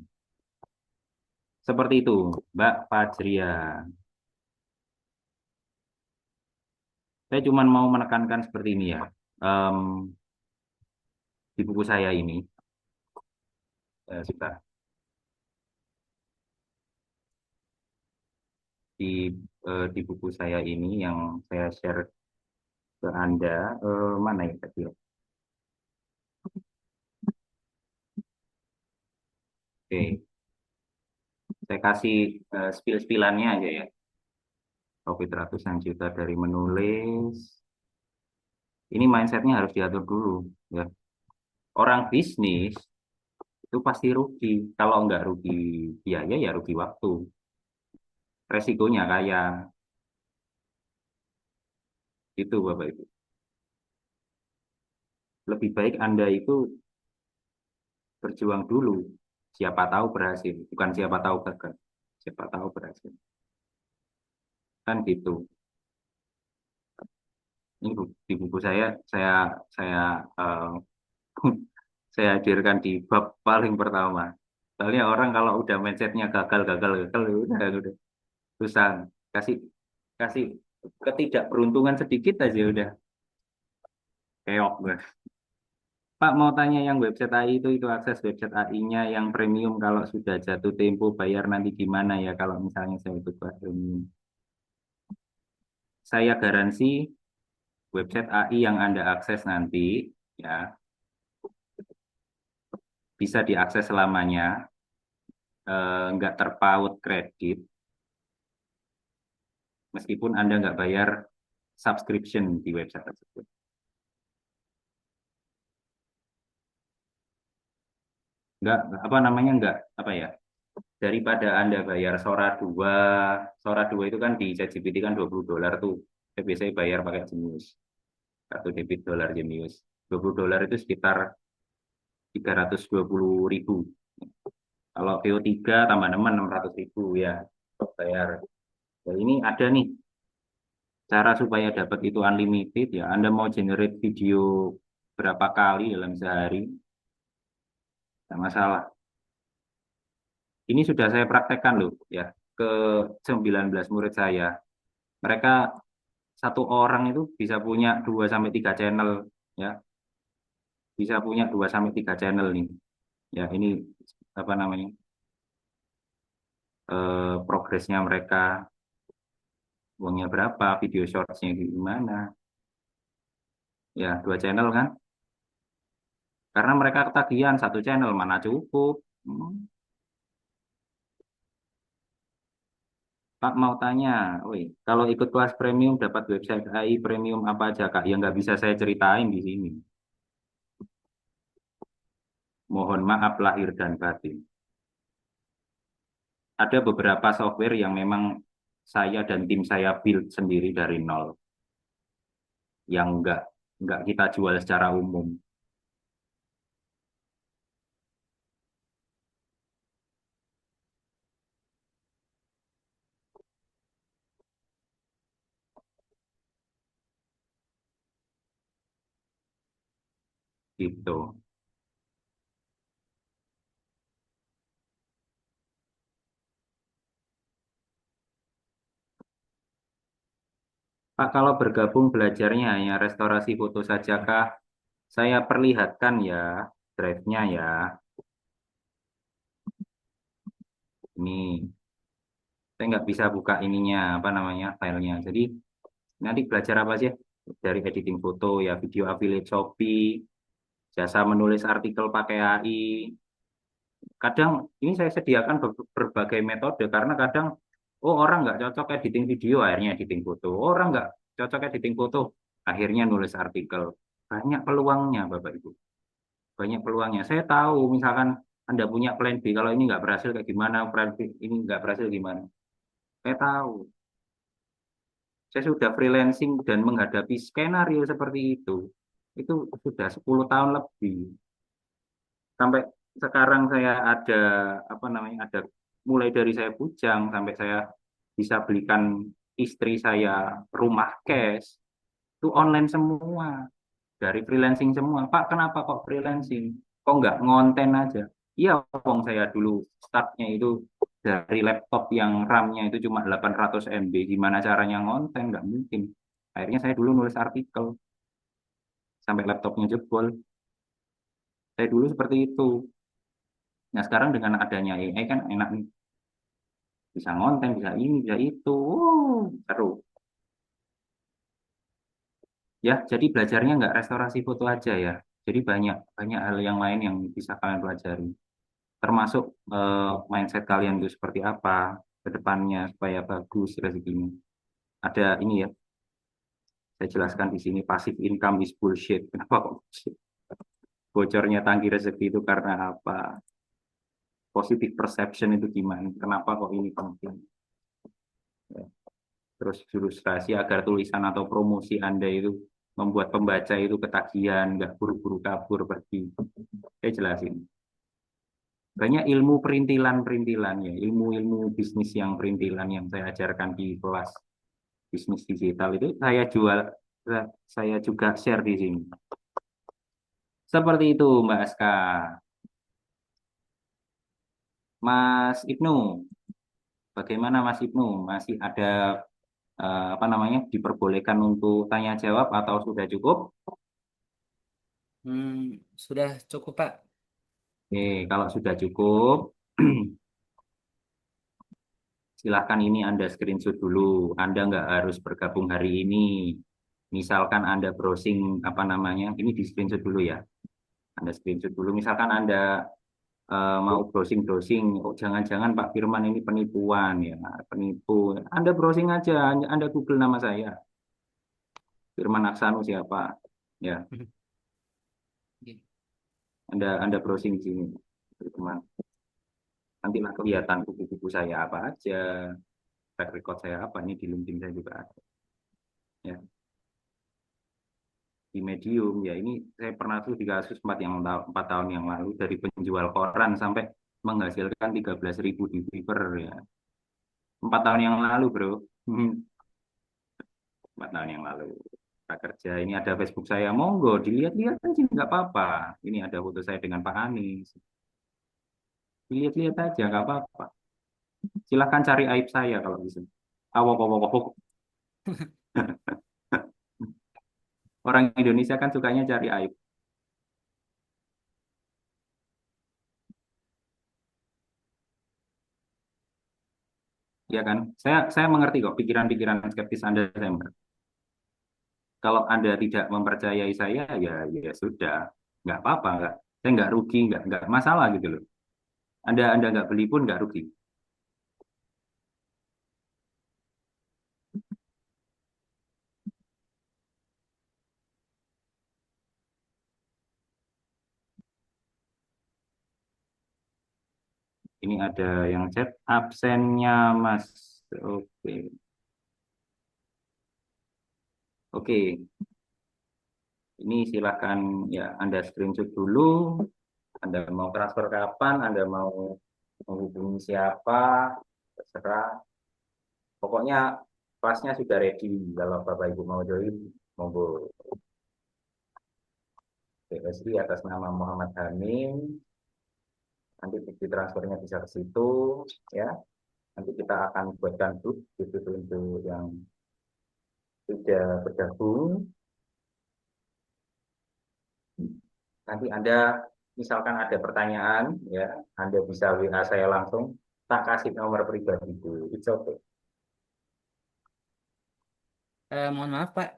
Seperti itu, Mbak Fajria. Saya cuma mau menekankan seperti ini ya. Em, di buku saya ini, sebentar. Di, di buku saya ini yang saya share ke Anda, mana ya tadi? Oke, saya kasih spill-spillannya aja ya. Profit ratusan juta dari menulis. Ini mindsetnya harus diatur dulu ya. Orang bisnis itu pasti rugi. Kalau nggak rugi biaya ya rugi waktu. Resikonya kayak itu Bapak Ibu. Lebih baik Anda itu berjuang dulu. Siapa tahu berhasil, bukan siapa tahu gagal. Siapa tahu berhasil. Kan gitu. Ini di buku saya eh, saya hadirkan di bab paling pertama. Soalnya orang kalau udah mindsetnya gagal udah susah. Kasih kasih ketidakberuntungan sedikit aja udah keok gue. Pak mau tanya yang website AI itu akses website AI-nya yang premium kalau sudah jatuh tempo bayar nanti gimana ya kalau misalnya saya ikut kelas premium. Saya garansi website AI yang Anda akses nanti ya bisa diakses selamanya, nggak terpaut kredit meskipun Anda nggak bayar subscription di website tersebut. Nggak apa ya, daripada Anda bayar Sora 2 itu kan di ChatGPT kan $20 tuh. Saya biasanya bayar pakai Genius. Kartu debit dolar Genius. $20 itu sekitar 320.000. Kalau VO3 tambah 600.000 ya bayar. Nah, ini ada nih cara supaya dapat itu unlimited ya. Anda mau generate video berapa kali dalam sehari, tidak masalah. Ini sudah saya praktekkan loh ya ke 19 murid saya. Mereka satu orang itu bisa punya 2 sampai 3 channel ya. Bisa punya 2 sampai 3 channel nih. Ya, ini apa namanya? Progresnya mereka, uangnya berapa, video shortsnya gimana. Ya, 2 channel kan. Karena mereka ketagihan 1 channel mana cukup. Pak mau tanya, kalau ikut kelas premium dapat website AI premium apa aja Kak? Ya nggak bisa saya ceritain di sini. Mohon maaf lahir dan batin. Ada beberapa software yang memang saya dan tim saya build sendiri dari nol. Yang nggak kita jual secara umum. Gitu. Pak, kalau bergabung belajarnya hanya restorasi foto saja kah? Saya perlihatkan ya drive-nya ya. Ini saya nggak bisa buka ininya apa namanya filenya. Jadi nanti belajar apa sih? Dari editing foto ya, video affiliate Shopee, jasa menulis artikel pakai AI. Kadang ini saya sediakan berbagai metode karena kadang orang nggak cocok editing video akhirnya editing foto. Orang nggak cocok editing foto akhirnya nulis artikel. Banyak peluangnya Bapak Ibu. Banyak peluangnya. Saya tahu misalkan Anda punya plan B kalau ini nggak berhasil kayak gimana, plan B ini nggak berhasil gimana. Saya tahu. Saya sudah freelancing dan menghadapi skenario seperti itu sudah 10 tahun lebih. Sampai sekarang saya ada apa namanya, ada mulai dari saya bujang sampai saya bisa belikan istri saya rumah cash itu online semua, dari freelancing semua. Pak, kenapa kok freelancing? Kok nggak ngonten aja? Iya, wong saya dulu startnya itu dari laptop yang RAM-nya itu cuma 800 MB. Gimana caranya ngonten? Nggak mungkin. Akhirnya saya dulu nulis artikel sampai laptopnya jebol. Saya dulu seperti itu. Nah, sekarang dengan adanya AI kan enak nih. Bisa ngonten, bisa ini, bisa itu. Seru. Ya, jadi belajarnya nggak restorasi foto aja ya. Jadi banyak banyak hal yang lain yang bisa kalian pelajari. Termasuk mindset kalian itu seperti apa ke depannya supaya bagus rezekinya. Ada ini ya, saya jelaskan di sini, passive income is bullshit. Kenapa kok bullshit? Bocornya tangki rezeki itu karena apa? Positive perception itu gimana? Kenapa kok ini penting? Ya. Terus jurus rahasia agar tulisan atau promosi Anda itu membuat pembaca itu ketagihan, nggak buru-buru kabur pergi. Saya jelasin. Banyak ilmu perintilan-perintilan ya, ilmu-ilmu bisnis yang perintilan yang saya ajarkan di kelas bisnis digital itu saya juga share di sini. Seperti itu Mbak Aska. Mas Ibnu, bagaimana Mas Ibnu? Masih ada apa namanya, diperbolehkan untuk tanya jawab atau sudah cukup? Sudah cukup, Pak. Oke, kalau sudah cukup, silahkan ini Anda screenshot dulu. Anda nggak harus bergabung hari ini. Misalkan Anda browsing apa namanya, ini di screenshot dulu ya. Anda screenshot dulu. Misalkan Anda mau browsing-browsing, oh jangan-jangan Pak Firman ini penipuan ya, penipu. Anda browsing aja, Anda Google nama saya. Firman Aksanu siapa? Ya, Anda browsing di sini, teman. Nantilah kelihatan buku-buku saya apa aja, track record saya apa, ini di LinkedIn saya juga ada. Ya. Di Medium ya, ini saya pernah tuh di kasus 4 tahun yang lalu, dari penjual koran sampai menghasilkan 13.000 di Fiverr ya. 4 tahun yang lalu bro. 4 tahun yang lalu kerja. Ini ada Facebook saya, monggo dilihat-lihat aja nggak apa-apa. Ini ada foto saya dengan Pak Anies, dilihat-lihat aja nggak apa-apa. Silahkan cari aib saya kalau bisa. Awok. Orang Indonesia kan sukanya cari aib. Ya kan? Saya mengerti kok pikiran-pikiran skeptis Anda, saya mengerti. Kalau Anda tidak mempercayai saya, ya sudah, nggak apa-apa, saya nggak rugi, nggak masalah gitu loh. Anda nggak beli pun nggak rugi. Ini ada yang chat absennya Mas. Oke. Oke. Ini silakan ya Anda screenshot dulu. Anda mau transfer kapan? Anda mau menghubungi siapa? Terserah. Pokoknya kelasnya sudah ready. Kalau Bapak Ibu mau join, monggo. PSI atas nama Muhammad Hamim. Nanti bukti transfernya bisa ke situ, ya. Nanti kita akan buatkan grup itu untuk yang sudah bergabung. Nanti Anda misalkan ada pertanyaan, ya, Anda bisa WA saya langsung, tak kasih nomor pribadi itu, it's okay. Mohon maaf, Pak.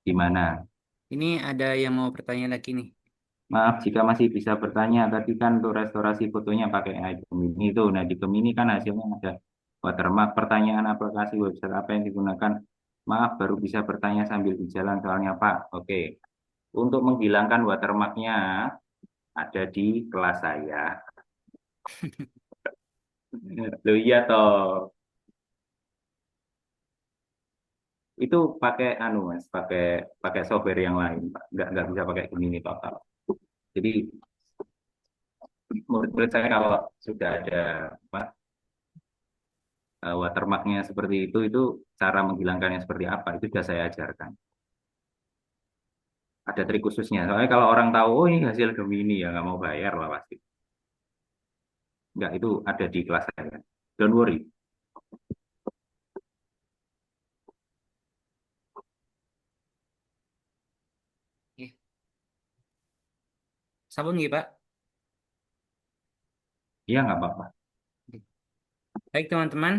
Gimana? Ini ada yang mau bertanya lagi nih. Maaf jika masih bisa bertanya, tapi kan untuk restorasi fotonya pakai Gemini itu. Nah, di Gemini kan hasilnya ada watermark. Pertanyaan aplikasi website apa yang digunakan? Maaf, baru bisa bertanya sambil di jalan soalnya Pak. Oke. Untuk menghilangkan watermarknya ada di kelas saya. Loh iya toh. Itu pakai Mas, pakai software yang lain, Pak. Nggak bisa pakai Gemini total. Jadi murid-murid saya kalau sudah ada apa, watermarknya seperti itu cara menghilangkannya seperti apa itu sudah saya ajarkan. Ada trik khususnya. Soalnya kalau orang tahu, oh ini hasil Gemini ya nggak mau bayar lah pasti. Nggak, itu ada di kelas saya. Don't worry. Oke. Sabun nggih, Pak? Iya nggak apa-apa. Baik, teman-teman.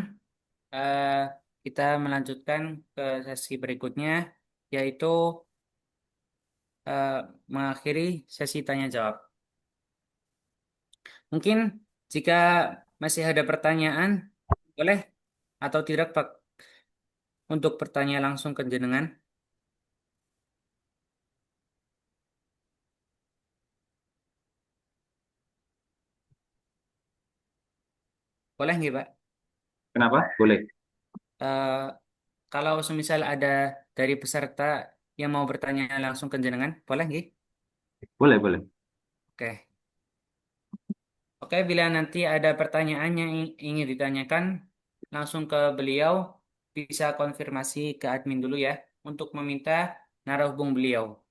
Eh, kita melanjutkan ke sesi berikutnya, yaitu eh, mengakhiri sesi tanya jawab. Mungkin jika masih ada pertanyaan, boleh atau tidak, Pak, untuk bertanya langsung ke jenengan. Boleh nggih, Pak? Kenapa? Boleh. Eh, kalau semisal ada dari peserta yang mau bertanya langsung ke jenengan, boleh nggih? Boleh, boleh. Oke. Oke, bila nanti ada pertanyaan yang ingin ditanyakan, langsung ke beliau, bisa konfirmasi ke admin dulu ya, untuk meminta narahubung beliau.